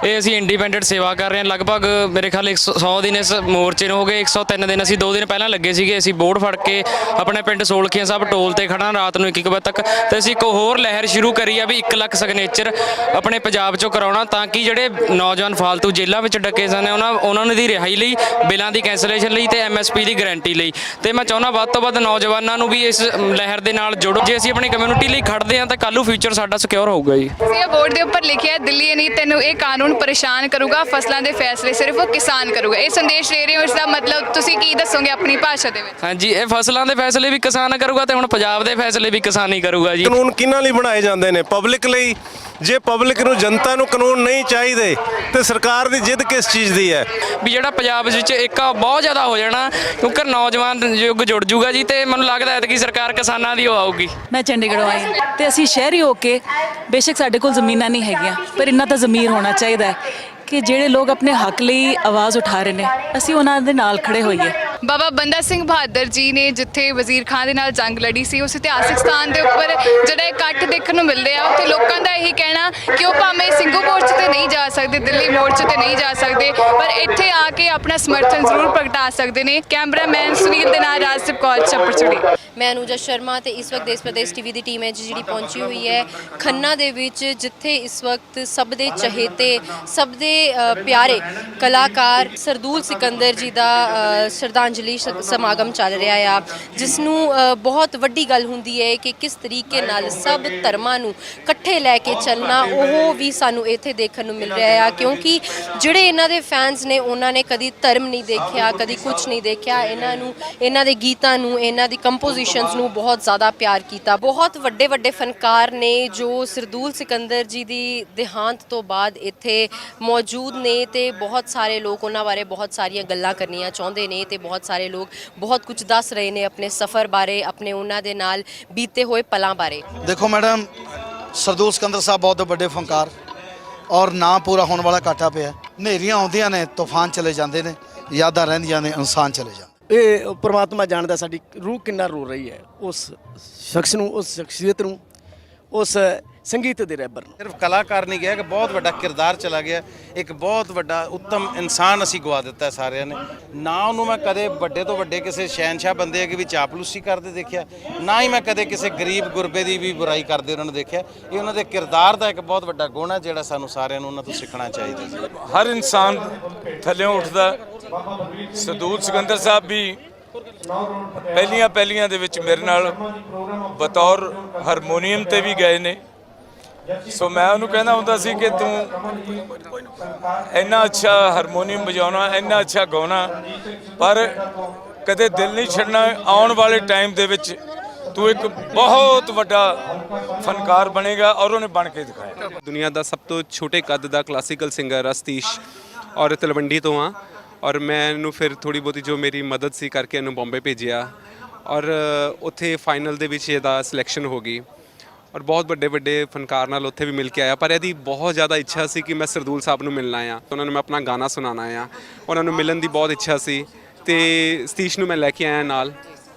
ਇਹ ਅਸੀਂ ਇੰਡੀਪੈਂਡੈਂਟ ਸੇਵਾ ਕਰ ਰਹੇ ਹਾਂ ਲਗਭਗ ਮੇਰੇ ਖਿਆਲ 100 ਦਿਨ ਇਸ ਮੋਰਚੇ ਨੂੰ ਹੋ ਗਏ। 103 ਦਿਨ ਅਸੀਂ 2 ਦਿਨ ਪਹਿਲਾਂ ਲੱਗੇ ਸੀਗੇ। ਅਸੀਂ ਬੋਰਡ ਫੜ ਕੇ ਆਪਣੇ ਪਿੰਡ ਸੋਲਖੀਆਂ ਸਾਹਿਬ ਟੋਲ ਤੇ ਖੜਾ ਰਾਤ ਨੂੰ 1 ਵਜੇ ਤੱਕ ਤੇ ਅਸੀਂ ਇੱਕ ਹੋਰ ਲਹਿਰ ਸ਼ੁਰੂ ਕਰੀ ਆ ਵੀ 1 ਲੱਖ ਸਿਗਨੇਚਰ ਆਪਣੇ ਪੰਜਾਬ 'ਚੋਂ ਕਰਾਉਣਾ ਤਾਂ ਕਿ ਜਿਹੜੇ ਨੌਜਵਾਨ ਫਾਲਤੂ ਜੇਲ੍ਹਾਂ ਵਿੱਚ ਡੱਕੇ ਸਨ ਉਹਨਾਂ ਦੀ ਰਿਹਾਈ ਲਈ, ਬਿੱਲਾਂ ਦੀ ਕੈਂਸਲੇਸ਼ਨ ਲਈ ਤੇ MSP ਦੀ ਗਾਰੰਟੀ ਲਈ। ਤੇ ਮੈਂ ਚਾਹੁੰਦਾ ਵੱਧ ਤੋਂ ਵੱਧ ਨੌਜਵਾਨਾਂ ਨੂੰ ਵੀ ਇਸ ਲਹਿਰ ਦੇ ਨਾਲ ਜੋੜੋ। ਜੇ ਅਸੀਂ ਆਪਣੀ ਕਮਿਊਨਿਟੀ ਲਈ ਖੜਦੇ ਹਾਂ ਤਾਂ ਕੱਲ੍ਹ ਨੂੰ ਫਿਊਚਰ ਸਾਡਾ ਸਿਕਿਉਰ ਹੋਊਗਾ ਜੀ। ਇਹ ਬੋਰਡ ਦੇ ਉੱਪਰ ਲਿਖਿਆ ਦਿੱਲੀ ਨਹੀਂ ਤੈਨੂੰ ਇਹ ਕਾਨੂੰਨ ਪਰੇਸ਼ਾਨ ਕਰੂਗਾ, ਫਸਲਾਂ ਦੇ ਫੈਸਲੇ ਸਿਰਫ ਉਹ ਕਿਸਾਨ ਕਰੂਗਾ। ਇਹ ਸੰਦੇਸ਼ ਦੇ ਰਹੇ ਹੋ, ਇਸ ਦਾ ਮਤਲਬ ਤੁਸੀਂ ਕੀ ਦੱਸੋਗੇ ਆਪਣੀ ਭਾਸ਼ਾ ਦੇ ਵਿੱਚ? ਹਾਂਜੀ, ਇਹ ਫਸਲਾਂ ਦੇ ਫੈਸਲੇ ਵੀ ਕਿਸਾਨ ਕਰੂਗਾ ਤੇ ਹੁਣ ਪੰਜਾਬ ਦੇ ਫੈਸਲੇ ਵੀ ਕਿਸਾਨ ਹੀ ਕਰੂਗਾ ਜੀ। ਕਾਨੂੰਨ ਕਿਹਨਾਂ ਲਈ ਬਣਾਏ ਜਾਂਦੇ ਨੇ? ਪਬਲਿਕ ਲਈ। ਜੇ ਪਬਲਿਕ ਨੂੰ, ਜਨਤਾ ਨੂੰ ਕਾਨੂੰਨ ਨਹੀਂ ਚਾਹੀਦੇ ਤੇ ਸਰਕਾਰ ਦੀ ਜਿੱਦ ਕਿਸ ਚੀਜ਼ ਦੀ ਹੈ? ਵੀ ਜਿਹੜਾ ਪੰਜਾਬ ਵਿੱਚ ਏਕਾ ਬਹੁਤ ਜ਼ਿਆਦਾ ਹੋ ਜਾਣਾ ਕਿਉਂਕਿ ਨੌਜਵਾਨ ਯੁੱਗ ਜੁੜ ਜੂਗਾ ਜੀ ਤੇ ਮੈਨੂੰ ਲੱਗਦਾ ਹੈ ਕਿ ਸਰਕਾਰ ਕਿਸਾਨਾਂ ਦੀ ਉਹ ਆਊਗੀ। ਮੈਂ ਚੰਡੀਗੜ੍ਹੋਂ ਆਈ ਤੇ ਅਸੀਂ ਸ਼ਹਿਰੀ ਹੋ ਕੇ ਬੇਸ਼ੱਕ ਸਾਡੇ ਕੋਲ ਜ਼ਮੀਨਾਂ ਨਹੀਂ ਹੈਗੀਆਂ ਪਰ ਇੰਨਾ ਤਾਂ ਜ਼ਮੀਰ ਹੋਣਾ ਚਾਹੀਦਾ ਹੈ ਕਿ ਜਿਹੜੇ ਲੋਕ ਆਪਣੇ ਹੱਕ ਲਈ ਆਵਾਜ਼ ਉਠਾ ਰਹੇ ਨੇ ਅਸੀਂ ਉਹਨਾਂ ਦੇ ਨਾਲ ਖੜੇ ਹੋਈਏ। ਬਾਬਾ ਬੰਦਾ ਸਿੰਘ ਬਹਾਦਰ ਜੀ ਨੇ ਜਿੱਥੇ ਵਜ਼ੀਰ ਖਾਨ ਦੇ ਨਾਲ ਜੰਗ ਲੜੀ ਸੀ, ਉਸ ਇਤਿਹਾਸਿਕ ਸਥਾਨ ਦੇ ਉੱਪਰ ਜਿਹੜਾ ਇਕੱਠ ਦੇਖਣ ਨੂੰ ਮਿਲ ਰਿਹਾ ਉੱਥੇ ਲੋਕਾਂ ਦਾ ਇਹੀ ਕਹਿਣਾ ਕਿ ਉਹ ਭਾਵੇਂ ਸਿੰਘੂ ਮੋਰਚੇ ਤੇ ਨਹੀਂ ਜਾ ਸਕਦੇ, ਦਿੱਲੀ ਮੋਰਚੇ ਤੇ ਨਹੀਂ ਜਾ ਸਕਦੇ, ਪਰ ਇੱਥੇ ਆ ਕੇ ਆਪਣਾ ਸਮਰਥਨ ਜ਼ਰੂਰ ਪ੍ਰਗਟਾ ਸਕਦੇ ਨੇ। ਕੈਮਰਾਮੈਨ ਸੁਨੀਲ ਦੇ ਨਾਲ ਰਾਜਦੀਪ ਕੌਰ ਚੱਪੜਚਿੜੀ। ਮੈਂ ਅਨੂਜਾ ਸ਼ਰਮਾ ਤੇ ਇਸ ਵਕਤ ਦੇਸ਼ ਪ੍ਰਦੇਸ਼ ਟੀਵੀ ਦੀ ਟੀਮ ਹੈ ਜਿਹੜੀ ਪਹੁੰਚੀ ਹੋਈ ਹੈ ਖੰਨਾ ਦੇ ਵਿੱਚ, ਜਿੱਥੇ ਇਸ ਵਕਤ ਸਭ ਦੇ ਚਹੇਤੇ, ਸਭ ਦੇ ਪਿਆਰੇ ਕਲਾਕਾਰ ਸਰਦੂਲ ਸਿਕੰਦਰ ਜੀ ਦਾ ਸ਼ਰਧਾਂਜਲੀ ਸਮਾਗਮ ਚੱਲ ਰਿਹਾ ਆ, ਜਿਸ ਨੂੰ ਬਹੁਤ ਵੱਡੀ ਗੱਲ ਹੁੰਦੀ ਹੈ ਕਿ ਕਿਸ ਤਰੀਕੇ ਨਾਲ ਸਭ ਧਰਮਾਂ ਨੂੰ ਇਕੱਠੇ ਲੈ ਕੇ ਚੱਲਣਾ, ਉਹ ਵੀ ਸਾਨੂੰ ਇੱਥੇ ਦੇਖਣ ਨੂੰ ਮਿਲ ਰਿਹਾ ਆ। ਕਿਉਂਕਿ ਜਿਹੜੇ ਇਹਨਾਂ ਦੇ ਫੈਨਸ ਨੇ ਉਹਨਾਂ ਨੇ ਕਦੀ ਧਰਮ ਨਹੀਂ ਦੇਖਿਆ, ਕਦੀ ਕੁਝ ਨਹੀਂ ਦੇਖਿਆ। ਇਹਨਾਂ ਨੂੰ, ਇਹਨਾਂ ਦੇ ਗੀਤਾਂ ਨੂੰ, ਇਹਨਾਂ ਦੀ ਕੰਪੋਜੀਸ਼ਨਸ ਨੂੰ ਬਹੁਤ ਜ਼ਿਆਦਾ ਪਿਆਰ ਕੀਤਾ। ਬਹੁਤ ਵੱਡੇ ਵੱਡੇ ਫਨਕਾਰ ਨੇ ਜੋ ਸਰਦੂਲ ਸਿਕੰਦਰ ਜੀ ਦੀ ਦੇਹਾਂਤ ਤੋਂ ਬਾਅਦ ਇੱਥੇ ਮੌਜੂਦ ਨੇ ਤੇ ਬਹੁਤ ਸਾਰੇ ਲੋਕ ਉਹਨਾਂ ਬਾਰੇ ਬਹੁਤ ਸਾਰੀਆਂ ਗੱਲਾਂ ਕਰਨੀਆਂ ਚਾਹੁੰਦੇ ਨੇ ਤੇ ਬਹੁਤ ਸਾਰੇ ਲੋਕ ਬਹੁਤ ਕੁਝ ਦੱਸ ਰਹੇ ਨੇ ਆਪਣੇ ਸਫ਼ਰ ਬਾਰੇ, ਆਪਣੇ ਉਹਨਾਂ ਦੇ ਨਾਲ ਬੀਤੇ ਹੋਏ ਪਲਾਂ ਬਾਰੇ। ਦੇਖੋ ਮੈਡਮ, ਸਰਦੂਲ ਸਿਕੰਦਰ ਸਾਹਿਬ ਬਹੁਤ ਵੱਡੇ ਫਨਕਾਰ ਔਰ ਨਾਂ ਪੂਰਾ ਹੋਣ ਵਾਲਾ ਕਾਠਾ ਪਿਆ। ਹਨੇਰੀਆਂ ਆਉਂਦੀਆਂ ਨੇ, ਤੂਫਾਨ ਚਲੇ ਜਾਂਦੇ ਨੇ, ਯਾਦਾਂ ਰਹਿੰਦੀਆਂ ਨੇ, ਇਨਸਾਨ ਚਲੇ ਜਾਂਦੇ। ਇਹ ਪਰਮਾਤਮਾ ਜਾਣਦਾ ਸਾਡੀ ਰੂਹ ਕਿੰਨਾ ਰੋ ਰਹੀ ਹੈ ਉਸ ਸ਼ਖਸ ਨੂੰ, ਉਸ ਸ਼ਖਸੀਅਤ ਨੂੰ, ਉਸ ਸੰਗੀਤ ਦੇ ਰਹਿਬਰ ਨੂੰ। ਸਿਰਫ ਕਲਾਕਾਰ ਨਹੀਂ ਗਿਆ ਕਿ ਬਹੁਤ ਵੱਡਾ ਕਿਰਦਾਰ ਚਲਾ ਗਿਆ, ਇੱਕ ਬਹੁਤ ਵੱਡਾ ਉੱਤਮ ਇਨਸਾਨ ਅਸੀਂ ਗਵਾ ਦਿੱਤਾ ਸਾਰਿਆਂ ਨੇ। ਨਾ ਉਹਨੂੰ ਮੈਂ ਕਦੇ ਵੱਡੇ ਤੋਂ ਵੱਡੇ ਕਿਸੇ ਸ਼ਹਿਨशाह ਬੰਦੇ ਅੱਗੇ ਵੀ ਚਾਪਲੂਸੀ ਕਰਦੇ ਦੇਖਿਆ, ਨਾ ਹੀ ਮੈਂ ਕਦੇ ਕਿਸੇ ਗਰੀਬ ਗੁਰਬੇ ਦੀ ਵੀ ਬੁਰਾਈ ਕਰਦੇ ਉਹਨਾਂ ਨੂੰ ਦੇਖਿਆ। ਇਹ ਉਹਨਾਂ ਦੇ ਕਿਰਦਾਰ ਦਾ ਇੱਕ ਬਹੁਤ ਵੱਡਾ ਗੁਣ ਹੈ ਜਿਹੜਾ ਸਾਨੂੰ ਸਾਰਿਆਂ ਨੂੰ ਉਹਨਾਂ ਤੋਂ ਸਿੱਖਣਾ ਚਾਹੀਦਾ ਜੀ। ਹਰ ਇਨਸਾਨ ਥੱਲਿਓਂ ਉੱਠਦਾ। ਸਰਦੂਲ ਸਿਕੰਦਰ ਸਾਹਿਬ ਵੀ ਪਹਿਲੀਆਂ ਦੇ ਵਿੱਚ ਮੇਰੇ ਨਾਲ ਬਤੌਰ ਹਾਰਮੋਨੀਅਮ ਤੇ ਵੀ ਗਏ ਨੇ। ਸੋ ਮੈਂ ਉਹਨੂੰ ਕਹਿੰਦਾ ਹੁੰਦਾ ਸੀ ਕਿ ਤੂੰ ਇੰਨਾ ਅੱਛਾ ਹਾਰਮੋਨੀਅਮ ਵਜਾਉਣਾ, ਇੰਨਾ ਅੱਛਾ ਗਾਉਣਾ, ਪਰ ਕਦੇ ਦਿਲ ਨਹੀਂ ਛੱਡਣਾ। ਆਉਣ ਵਾਲੇ ਟਾਈਮ ਦੇ ਵਿੱਚ ਤੂੰ ਇੱਕ ਬਹੁਤ ਵੱਡਾ ਫਨਕਾਰ ਬਣੇਗਾ ਔਰ ਉਹਨੇ ਬਣ ਕੇ ਦਿਖਾਇਆ। ਦੁਨੀਆ ਦਾ ਸਭ ਤੋਂ ਛੋਟੇ ਕੱਦ ਦਾ ਕਲਾਸੀਕਲ ਸਿੰਗਰ ਆ ਸਤੀਸ਼, ਔਰ ਤਲਵੰਡੀ ਤੋਂ ਆ, ਔਰ ਮੈਂ ਇਹਨੂੰ ਫਿਰ ਥੋੜੀ ਬਹੁਤੀ ਜੋ ਮੇਰੀ ਮਦਦ ਸੀ ਕਰਕੇ ਇਹਨੂੰ ਬੰਬੇ ਭੇਜਿਆ ਔਰ ਉੱਥੇ ਫਾਈਨਲ ਦੇ ਵਿੱਚ ਇਹਦਾ ਸਿਲੈਕਸ਼ਨ ਹੋ ਗਈ ਔਰ ਬਹੁਤ ਵੱਡੇ ਵੱਡੇ ਫਨਕਾਰ ਨਾਲ ਉੱਥੇ ਵੀ ਮਿਲ ਕੇ ਆਇਆ। ਪਰ ਇਹਦੀ ਬਹੁਤ ਜ਼ਿਆਦਾ ਇੱਛਾ ਸੀ ਕਿ ਮੈਂ ਸਰਦੂਲ ਸਾਹਿਬ ਨੂੰ ਮਿਲਣਾ ਆ, ਉਹਨਾਂ ਨੂੰ ਮੈਂ ਆਪਣਾ ਗਾਣਾ ਸੁਣਾਉਣਾ ਆ। ਉਹਨਾਂ ਨੂੰ ਮਿਲਣ ਦੀ ਬਹੁਤ ਇੱਛਾ ਸੀ ਤੇ ਸਤੀਸ਼ ਨੂੰ ਮੈਂ ਲੈ ਕੇ ਆਇਆ ਨਾਲ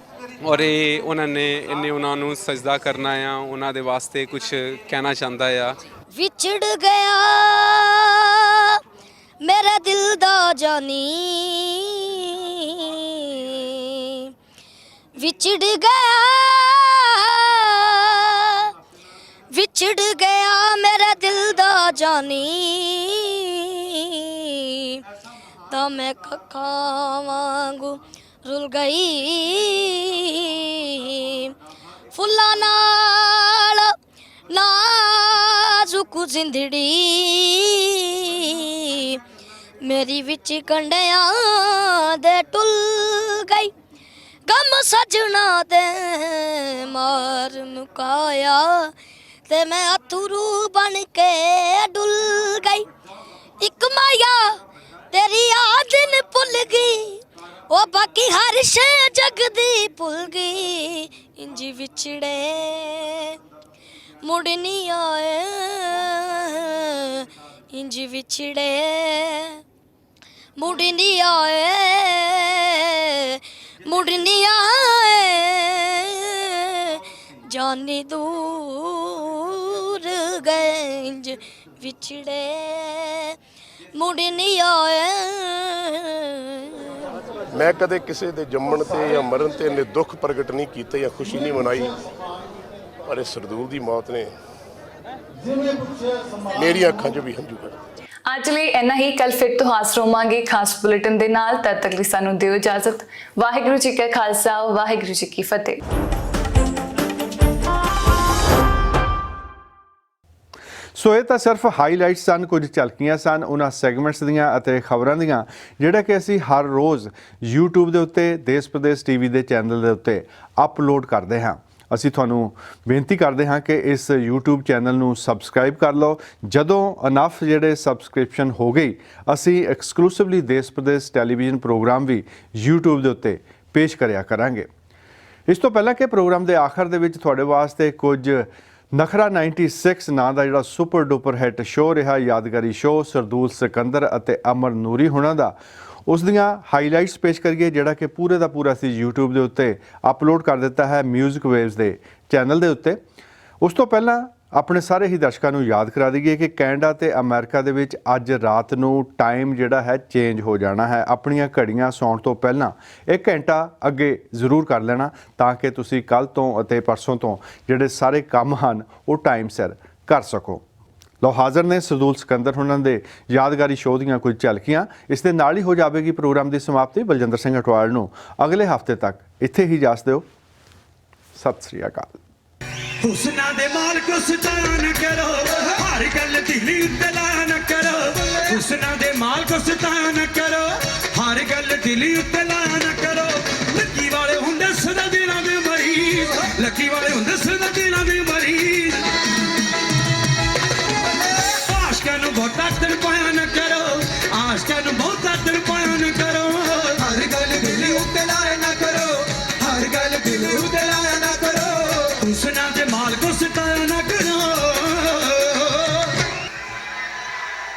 ਔਰ ਇਹ ਉਹਨਾਂ ਨੂੰ ਸਜਦਾ ਕਰਨਾ ਆ, ਉਹਨਾਂ ਦੇ ਵਾਸਤੇ ਕੁਝ ਕਹਿਣਾ ਚਾਹੁੰਦਾ ਆ। ਵਿਛੜ ਗਿਆ ਮੇਰਾ ਦਿਲ ਦਾ ਜਾਨੀ, ਵਿਛੜ ਗਿਆ ਮੇਰਾ ਦਿਲ ਦਾ ਜਾਨੀ, ਤਾਂ ਮੈਂ ਕੱਖਾਂ ਵਾਂਗੂ ਰੁਲ ਗਈ, ਫੁੱਲਾਂ ਨਾਲ ਨਾਜ਼ੁਕ ਜ਼ਿੰਦੜੀ ਮੇਰੀ ਵਿੱਚ ਕੰਡਿਆਂ ਦੇ ਟੁੱਲ ਗਈ, ਗਮ ਸਜਣਾ ਦੇ ਮਾਰ ਮੁਕਾਇਆ ਤੇ ਮੈਂ ਅਥਰੂ ਬਣ ਕੇ ਡੁੱਲ ਗਈ। ਇੱਕ ਮਾਇਆ ਤੇਰੀ ਆਦਨ ਭੁੱਲ ਗਈ, ਉਹ ਬਾਕੀ ਹਰ ਸ਼ੈ ਜਗ ਦੀ ਭੁੱਲ ਗਈ। ਇੰਜ ਵਿਛੜੇ ਮੁੜ ਨਹੀਂ ਆਏ, ਇੰਜ ਵਿਛੜੇ ਮੁੜ ਨਹੀਂ ਆਏ, ਮੁੜ ਨਹੀਂ ਆਏ, ਜਾਨੀ ਦੂਰ ਗਏ ਇੰਜ ਵਿਛੜੇ ਮੁੜ ਨਹੀਂ ਆਏ। ਮੈਂ ਕਦੇ ਕਿਸੇ ਦੇ ਜੰਮਣ ਤੇ ਜਾਂ ਮਰਨ ਤੇ ਨੇ ਦੁੱਖ ਪ੍ਰਗਟ ਨਹੀਂ ਕੀਤੇ ਜਾਂ ਖੁਸ਼ੀ ਨਹੀਂ ਮਨਾਈ, ਪਰ ਇਸ ਸਰਦੂਲ ਦੀ ਮੌਤ ਨੇ ਮੇਰੀ ਅੱਖਾਂ 'ਚ ਵੀ ਹੰਝੂ ਕੱਢੇ। ਅੱਜ ਲਈ ਇੰਨਾ ਹੀ। ਕੱਲ ਫਿਰ ਤੋਂ ਹਾਜ਼ਰ ਹੋਵਾਂਗੇ ਖਾਸ ਬੁਲੇਟਿਨ ਦੇ ਨਾਲ। ਤਦ ਤੱਕ ਲਈ ਸਾਨੂੰ ਦਿਓ ਇਜਾਜ਼ਤ। ਵਾਹਿਗੁਰੂ ਜੀ ਕਾ ਖਾਲਸਾ, ਵਾਹਿਗੁਰੂ ਜੀ ਕੀ ਫਤਿਹ। ਸੋ ਇਹ ਤਾਂ ਸਿਰਫ ਹਾਈਲਾਈਟਸ ਸਨ, ਕੁਝ ਝਲਕੀਆਂ ਸਨ ਉਹਨਾਂ ਸੈਗਮੈਂਟਸ ਦੀਆਂ ਅਤੇ ਖਬਰਾਂ ਦੀਆਂ ਜਿਹੜਾ ਕਿ ਅਸੀਂ ਹਰ ਰੋਜ਼ YouTube ਦੇ ਉੱਤੇ ਦੇਸ਼ ਪ੍ਰਦੇਸ਼ ਟੀਵੀ ਦੇ ਚੈਨਲ ਦੇ ਉੱਤੇ ਅਪਲੋਡ ਕਰਦੇ ਹਾਂ। ਅਸੀਂ ਤੁਹਾਨੂੰ ਬੇਨਤੀ ਕਰਦੇ ਹਾਂ ਕਿ ਇਸ YouTube ਚੈਨਲ ਨੂੰ ਸਬਸਕ੍ਰਾਈਬ ਕਰ ਲਓ। ਜਦੋਂ ਅਨਫ ਜਿਹੜੇ ਸਬਸਕ੍ਰਿਪਸ਼ਨ ਹੋ ਗਈ, ਅਸੀਂ ਐਕਸਕਲੂਸਿਵਲੀ ਦੇਸ਼ ਪ੍ਰਦੇਸ਼ ਟੈਲੀਵਿਜ਼ਨ ਪ੍ਰੋਗਰਾਮ ਵੀ YouTube ਦੇ ਉੱਤੇ ਪੇਸ਼ ਕਰਿਆ ਕਰਾਂਗੇ। ਇਸ ਤੋਂ ਪਹਿਲਾਂ ਕਿ ਪ੍ਰੋਗਰਾਮ ਦੇ ਆਖਰ ਦੇ ਵਿੱਚ ਤੁਹਾਡੇ ਵਾਸਤੇ ਕੁਝ ਨਖਰਾ 96 ਨਾਂ ਦਾ ਜਿਹੜਾ ਸੁਪਰ ਡੁਪਰ ਹਿੱਟ ਸ਼ੋਅ ਰਿਹਾ, ਯਾਦਗਾਰੀ ਸ਼ੋਅ ਸਰਦੂਲ ਸਿਕੰਦਰ ਅਤੇ ਅਮਰ ਨੂਰੀ ਹੁਣਾਂ ਦਾ, ਉਸ ਦੀਆਂ ਹਾਈਲਾਈਟਸ ਪੇਸ਼ ਕਰੀਏ ਜਿਹੜਾ ਕਿ ਪੂਰੇ ਦਾ ਪੂਰਾ ਅਸੀਂ YouTube ਦੇ ਉੱਤੇ ਅਪਲੋਡ ਕਰ ਦਿੱਤਾ ਹੈ ਮਿਊਜ਼ਿਕ ਵੇਵਸ ਦੇ ਚੈਨਲ ਦੇ ਉੱਤੇ। ਉਸ ਤੋਂ ਪਹਿਲਾਂ ਆਪਣੇ ਸਾਰੇ ਹੀ ਦਰਸ਼ਕਾਂ ਨੂੰ ਯਾਦ ਕਰਾ ਦਈਏ ਕਿ ਕੈਨੇਡਾ ਤੇ ਅਮਰੀਕਾ ਦੇ ਵਿੱਚ ਅੱਜ ਰਾਤ ਨੂੰ ਟਾਈਮ ਜਿਹੜਾ ਹੈ ਚੇਂਜ ਹੋ ਜਾਣਾ ਹੈ। ਆਪਣੀਆਂ ਘੜੀਆਂ ਸੌਣ ਤੋਂ ਪਹਿਲਾਂ 1 ਘੰਟਾ ਅੱਗੇ ਜ਼ਰੂਰ ਕਰ ਲੈਣਾ ਤਾਂ ਕਿ ਤੁਸੀਂ ਕੱਲ੍ਹ ਤੋਂ ਅਤੇ ਪਰਸੋਂ ਤੋਂ ਜਿਹੜੇ ਸਾਰੇ ਕੰਮ ਹਨ ਉਹ ਟਾਈਮ ਸਿਰ ਕਰ ਸਕੋ। ਲਓ ਹਾਜ਼ਰ ਨੇ ਸਰਦੂਲ ਸਿਕੰਦਰ ਹੁਣਾਂ ਦੇ ਯਾਦਗਾਰੀ ਸ਼ੋਅ ਦੀਆਂ ਕੁਝ ਝਲਕੀਆਂ। ਇਸ ਦੇ ਨਾਲ ਹੀ ਹੋ ਜਾਵੇਗੀ ਪ੍ਰੋਗਰਾਮ ਦੀ ਸਮਾਪਤੀ। ਬਲਜਿੰਦਰ ਸਿੰਘ ਅਟਵਾਲ ਨੂੰ ਅਗਲੇ ਹਫ਼ਤੇ ਤੱਕ ਇੱਥੇ ਹੀ ਇਜਾਜ਼ਤ ਦਿਓ। ਸਤਿ ਸ੍ਰੀ ਅਕਾਲ। ਹੁਸਨਾ ਦੇ ਮਾਲਕ ਸਤਾਨ ਕਰੋ, ਹਰ ਗੱਲ ਦਿਲੀ ਉੱਤੇ ਲਾਨ ਕਰੋ। ਹੁਸਨਾ ਦੇ ਮਾਲਕ ਸਤਾਨ ਕਰੋ, ਹਰ ਗੱਲ ਦਿਲੀ ਉੱਤੇ ਲਾਨ ਕਰੋ। ਲੱਕੀ ਵਾਲੇ ਹੁੰਦੇ ਸਦਾ ਦਿਲਾਂ ਦੇ ਮਰੀਜ਼, ਲੱਕੀ ਵਾਲੇ ਹੁੰਦੇ ਸਦਾ ਦਿਲਾਂ ਦੇ ਮਰੀਜ਼। ਆਸ਼ਕਾਂ ਨੂੰ ਬਹੁਤਾ ਤੜਪਾਇਆ ਨਾ ਕਰੋ, ਆਸ਼ਕਾਂ ਨੂੰ ਬਹੁਤਾ ਤੜਪਾਇਆ ਨਾ ਕਰੋ। ਹਰ ਗੱਲ ਦਿਲੀ ਉੱਤੇ ਲਾਇਆ ਨਾ ਕਰੋ, ਹਰ ਗੱਲ ਦਿਲੀ ਉੱਤੇ ਲਾਇਆ ਨਾ ਕਰੋ। ਹੁਸਨਾ ਦੇ ਮਾਲਕ ਸਤਾਇਆ ਨਾ ਕਰੋ।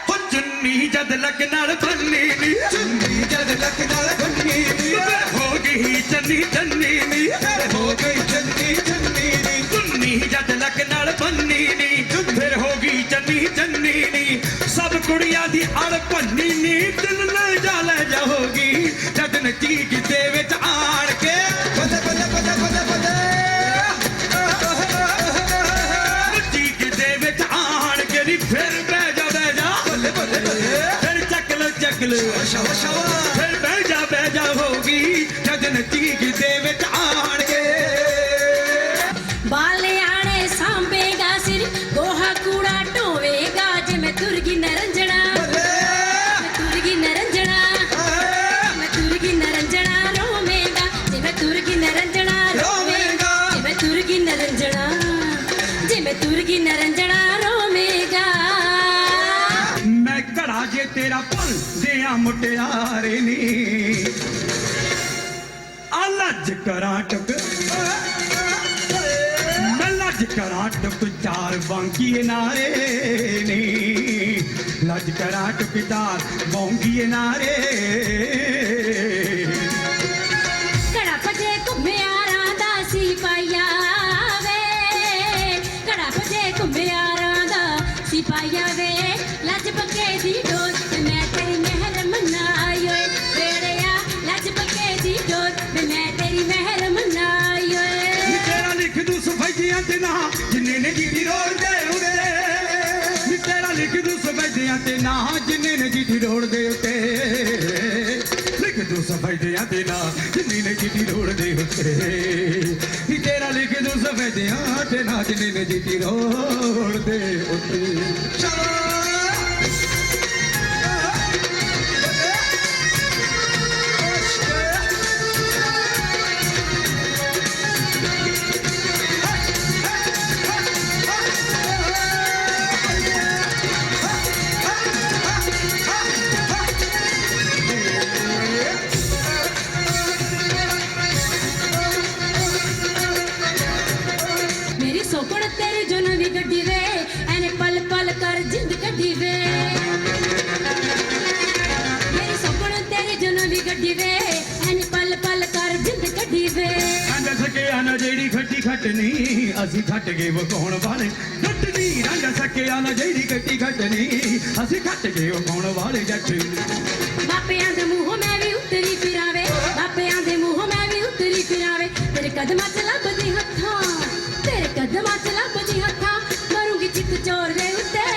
ਹੋ ਚੁੰਨੀ ਜਦ ਲੱਕ ਨਾਲ ਬੰਨੀ ਨੀ, ਚੁੰਨੀ ਜਦ ਲੱਕ ਨਾਲ ਬੰਨੀ ਨੀ, ਹੋ ਗਈ ਚੰਨੀ ਚੰਨੀ ਨੀ, ਹੋ ਗਈ ਚੰਨੀ ਚੰਨੀ ਨੀ। ਚੁੰਨੀ ਜਦ ਲੱਕ ਨਾਲ ਬੰਨੀ ਨੀ, ਫਿਰ ਹੋ ਗਈ ਚੰਨੀ ਚੰਨੀ ਨੀ। ਸਭ ਕੁੜੀਆਂ ਦੀ ਅੜ ਭੰਨੀ ਨੀ, ਦਿਲ ਲੈ ਜਾਓਗੀ ਜਦ ਨਚੀਕ ਦੇ ਵਿੱਚ ਆਣ ਕੇ। ਬਦੇ ਬਦੇ ਬਦੇ ਬਦੇ ਬਦੇ ਨਚੀਕ ਦੇ ਵਿੱਚ ਆਣ ਕੇ ਨੀ, ਫਿਰ ਬਹਿ ਜਾ ਬੱਲੇ ਬੱਲੇ ਬੱਲੇ, ਫਿਰ ਚੱਕ ਲੋ ਫਿਰ ਬਹਿ ਜਾ ਹੋਗੀ ਜਦ ਨਚੀਕ ਦੇ ਵਿੱਚ ਆਣ ਕੇ। ਬਾਲਿਆਣੇ ਸਾਂਭੇਗਾ ਸਿਰ, ਗੋਹਾ ਕੂੜਾ ਢੋਵੇਗਾ ਜੇ ਮੈਂ ਤੁਰ ਗਈ ਨਰੰਜਣਾ, ਮੈਂ ਤੁਰ ਗਈ ਨਰੰਜਣਾ, ਮੈਂ ਤੁਰ ਗਈ ਨਰੰਜਣਾ ਰੋਵੇਗਾ ਜੇ ਮੈਂ ਤੁਰ ਗਈ ਨਰੰਜਣਾ ਰੋਵੇਗਾ, ਜੇ ਮੈਂ ਤੁਰ ਗਈ ਨਰੰਜਣਾ, ਜੇ ਮੈਂ ਤੁਰ ਗਈ ਨਰੰਜਣਾ ਰੋਵੇਗਾ। ਮੈਂ ਘੜਾ ਜੇ ਤੇਰਾ ਭੁੱਲ ਦਿਆਂ ਮੁਟਿਆਰੇ ਨੀ, ਆ ਲੱਜ ਕਰਾਂ ਟੁਕ, ਮੈਂ ਲੱਜ ਕਰਾਂ ਟੁਕ ਚਾਰ ਬਾਂਕੀਏ ਨਾਰੇ ਨੀ, ਲੱਜ ਕਰਾਂ ਟੁਕ ਚਾਰ ਬਾਂਕੀਏ ਨਾਰੇ। ਘੜਾ ਭਜੇ ਘੁੰਮਿਆਰਾਂ ਦਾ ਸਿਪਾਹੀਆ ਵੇ, ਘੜਾ ਭਜੇ ਘੁੰਮਿਆਰਾਂ ਦਾ ਸਿਪਾਹੀਆ ਵੇ। ਲੱਜ ਪੱਕੇ ਦੀ ਡੋਰ ਤੇ ਮੈਂ ਤੇਰੀ ਮਹਿਰ ਮਨਾਈ ਓਏ ਵੇੜਿਆ, ਲੱਜ ਪੱਕੇ ਦੀ ਡੋਰ ਤੇ ਮੈਂ ਤੇਰੀ ਮਹਿਰ ਮਨਾਈ ਓਏ। ਤੇਰਾ ਲਿਖ ਦੂੰ ਸਫੈਦੀਆਂ ਤੇ ਨਾ ਜਿੰਨੇ ਨੇ ਜੀਤੀ ਰੋੜ ਦੇ ਉਰੇ, ਤੇਰਾ ਲਿਖ ਦੂੰ ਸਫੈਦੀਆਂ ਤੇ ਨਾ ਜਿੰਨੇ ਨੇ ਜੀਤੀ ਰੋੜ ਦੇ ਉੱਤੇ। ਲਿਖ ਦੂੰ ਸਫੈਦੀਆਂ ਤੇ ਨਾ ਜਿੰਨੇ ਨੇ ਜੀਤੀ ਰੋੜ ਦੇ ਉੱਤੇ, ਤੇਰਾ ਲਿਖ ਦੂੰ ਸਫੈਦੀਆਂ ਤੇ ਨਾ ਜਿੰਨੇ ਨੇ ਜੀਤੀ ਰੋੜ ਦੇ ਉੱਤੇ। ਮੇਰੀ ਸੋਪੜ ਤੇਰੀ ਜਨ ਵੀ ਗੱਡੀ ਵੇ, ਐਨੇ ਪਲ ਪਲ ਕਰ ਜਿੰਦ ਕੱਢੀ ਵੇ। ਮੇਰੀ ਸੋਪੜ ਤੇਰੀ ਜਨ ਵੀ ਗੱਡੀ ਵੇ, ਐਨੇ ਪਲ ਪਲ ਕਰ ਜਿੰਦ ਕੱਢੀ ਵੇ। ਅੰਦਰ ਸਕਿਆ ਨਾ ਜਿਹੜੀ ਖੱਟੀ ਗੱਡੀ ਖੱਟਣੀ ਅਸੀਂ ਖੱਟ ਕੇ ਵਿਖਾਉਣ ਵਾਲੇ ਜੱਟ ਦੀ ਰੰਗ ਸਕਿਆ ਨਾ ਜਿਹੜੀ ਗੱਡੀ ਖੱਟਣੀ ਅਸੀਂ ਖੱਟ ਕੇ ਵਿਖਾਉਣ ਵਾਲੇ ਜੱਟ ਬਾਪਿਆਂ ਦੇ ਮੂੰਹੋਂ ਮੈਂ ਵੀ ਉਤਰੀ ਫਿਰਾਵੇ ਬਾਪਿਆਂ ਦੇ ਮੂੰਹੋਂ ਮੈਂ ਵੀ ਉਤਰੀ ਫਿਰਾਵੇ ਤੇਰੇ ਕਦਮਾਂ 'ਚ ਲੱਭਦੀ ਹੱਥਾਂ ਤੇਰੇ ਕਦਮਾਂ 'ਚ ਲੱਭਦੀ ਹੱਥਾਂ ਮਰੂੰਗੀ ਚਿੱਤ ਚੋਰ ਦੇ ਉੱਤੇ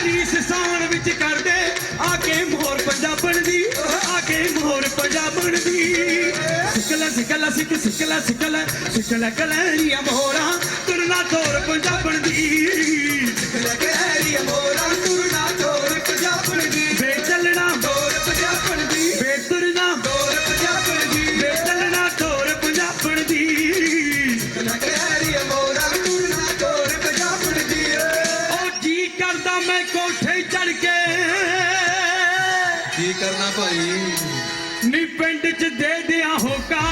ਰੀਸ ਸਾਉਣ ਵਿੱਚ ਕਰਦੇ ਆ ਕੇ ਮੋਹਰ ਪੰਜਾਬਣ ਦੀ ਆ ਕੇ ਮੋਹਰ ਪੰਜਾਬਣ ਦੀ ਸਿਕਲਾ ਸਿਕਲਾ ਕਲੈਰੀਆਂ ਮੋਹਰਾਂ ਤੁਰਨਾ ਤੋਰ ਪੰਜਾਬਣ ਦੀ ਸਿਕਲਾ ਕਲੈਰੀਆਂ ਮੋਹਰਾਂ ਤੁਰਨਾ ਤੋਰ ਪੰਜਾਬਣ ਦੀ ਵੇ ਚੱਲਣਾ ਤੋਰ ਪੰਜਾਬਣ ਦੀ ਵੇ ਤੁਰਨਾ ਤੋਰ ਪੰਜਾਬਣ ਦੀ ਵੇ ਚੱਲਣਾ ਤੋਰ ਪੰਜਾਬਣ ਦੀ ਸਿਕਲਾ ਕਲੈਰੀਆਂ ਮੋਹਰਾਂ ਤੁਰਨਾ ਤੋਰ ਪੰਜਾਬਣ ਦੀ ਉਹ ਜੀ ਕਰਦਾ ਮੈਂ ਕੋਠੇ ਚੜ ਕੇ ਕੀ ਕਰਨਾ ਭਾਈ ਨੀ ਪਿੰਡ ਚ ਦੇ ਦਿਆਂ ਹੋਕਾ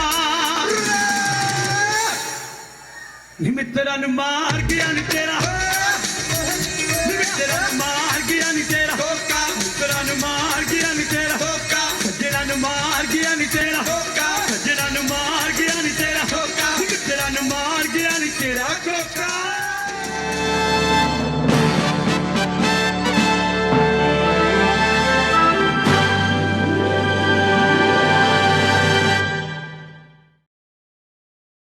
ਨੀ ਮਿੱਤਰਾਂ ਨੂੰ ਮਾਰ ਗਿਆ ਨੀ ਤੇਰਾ ਨੀ ਮਿੱਤਰਾਂ ਨੂੰ ਮਾਰ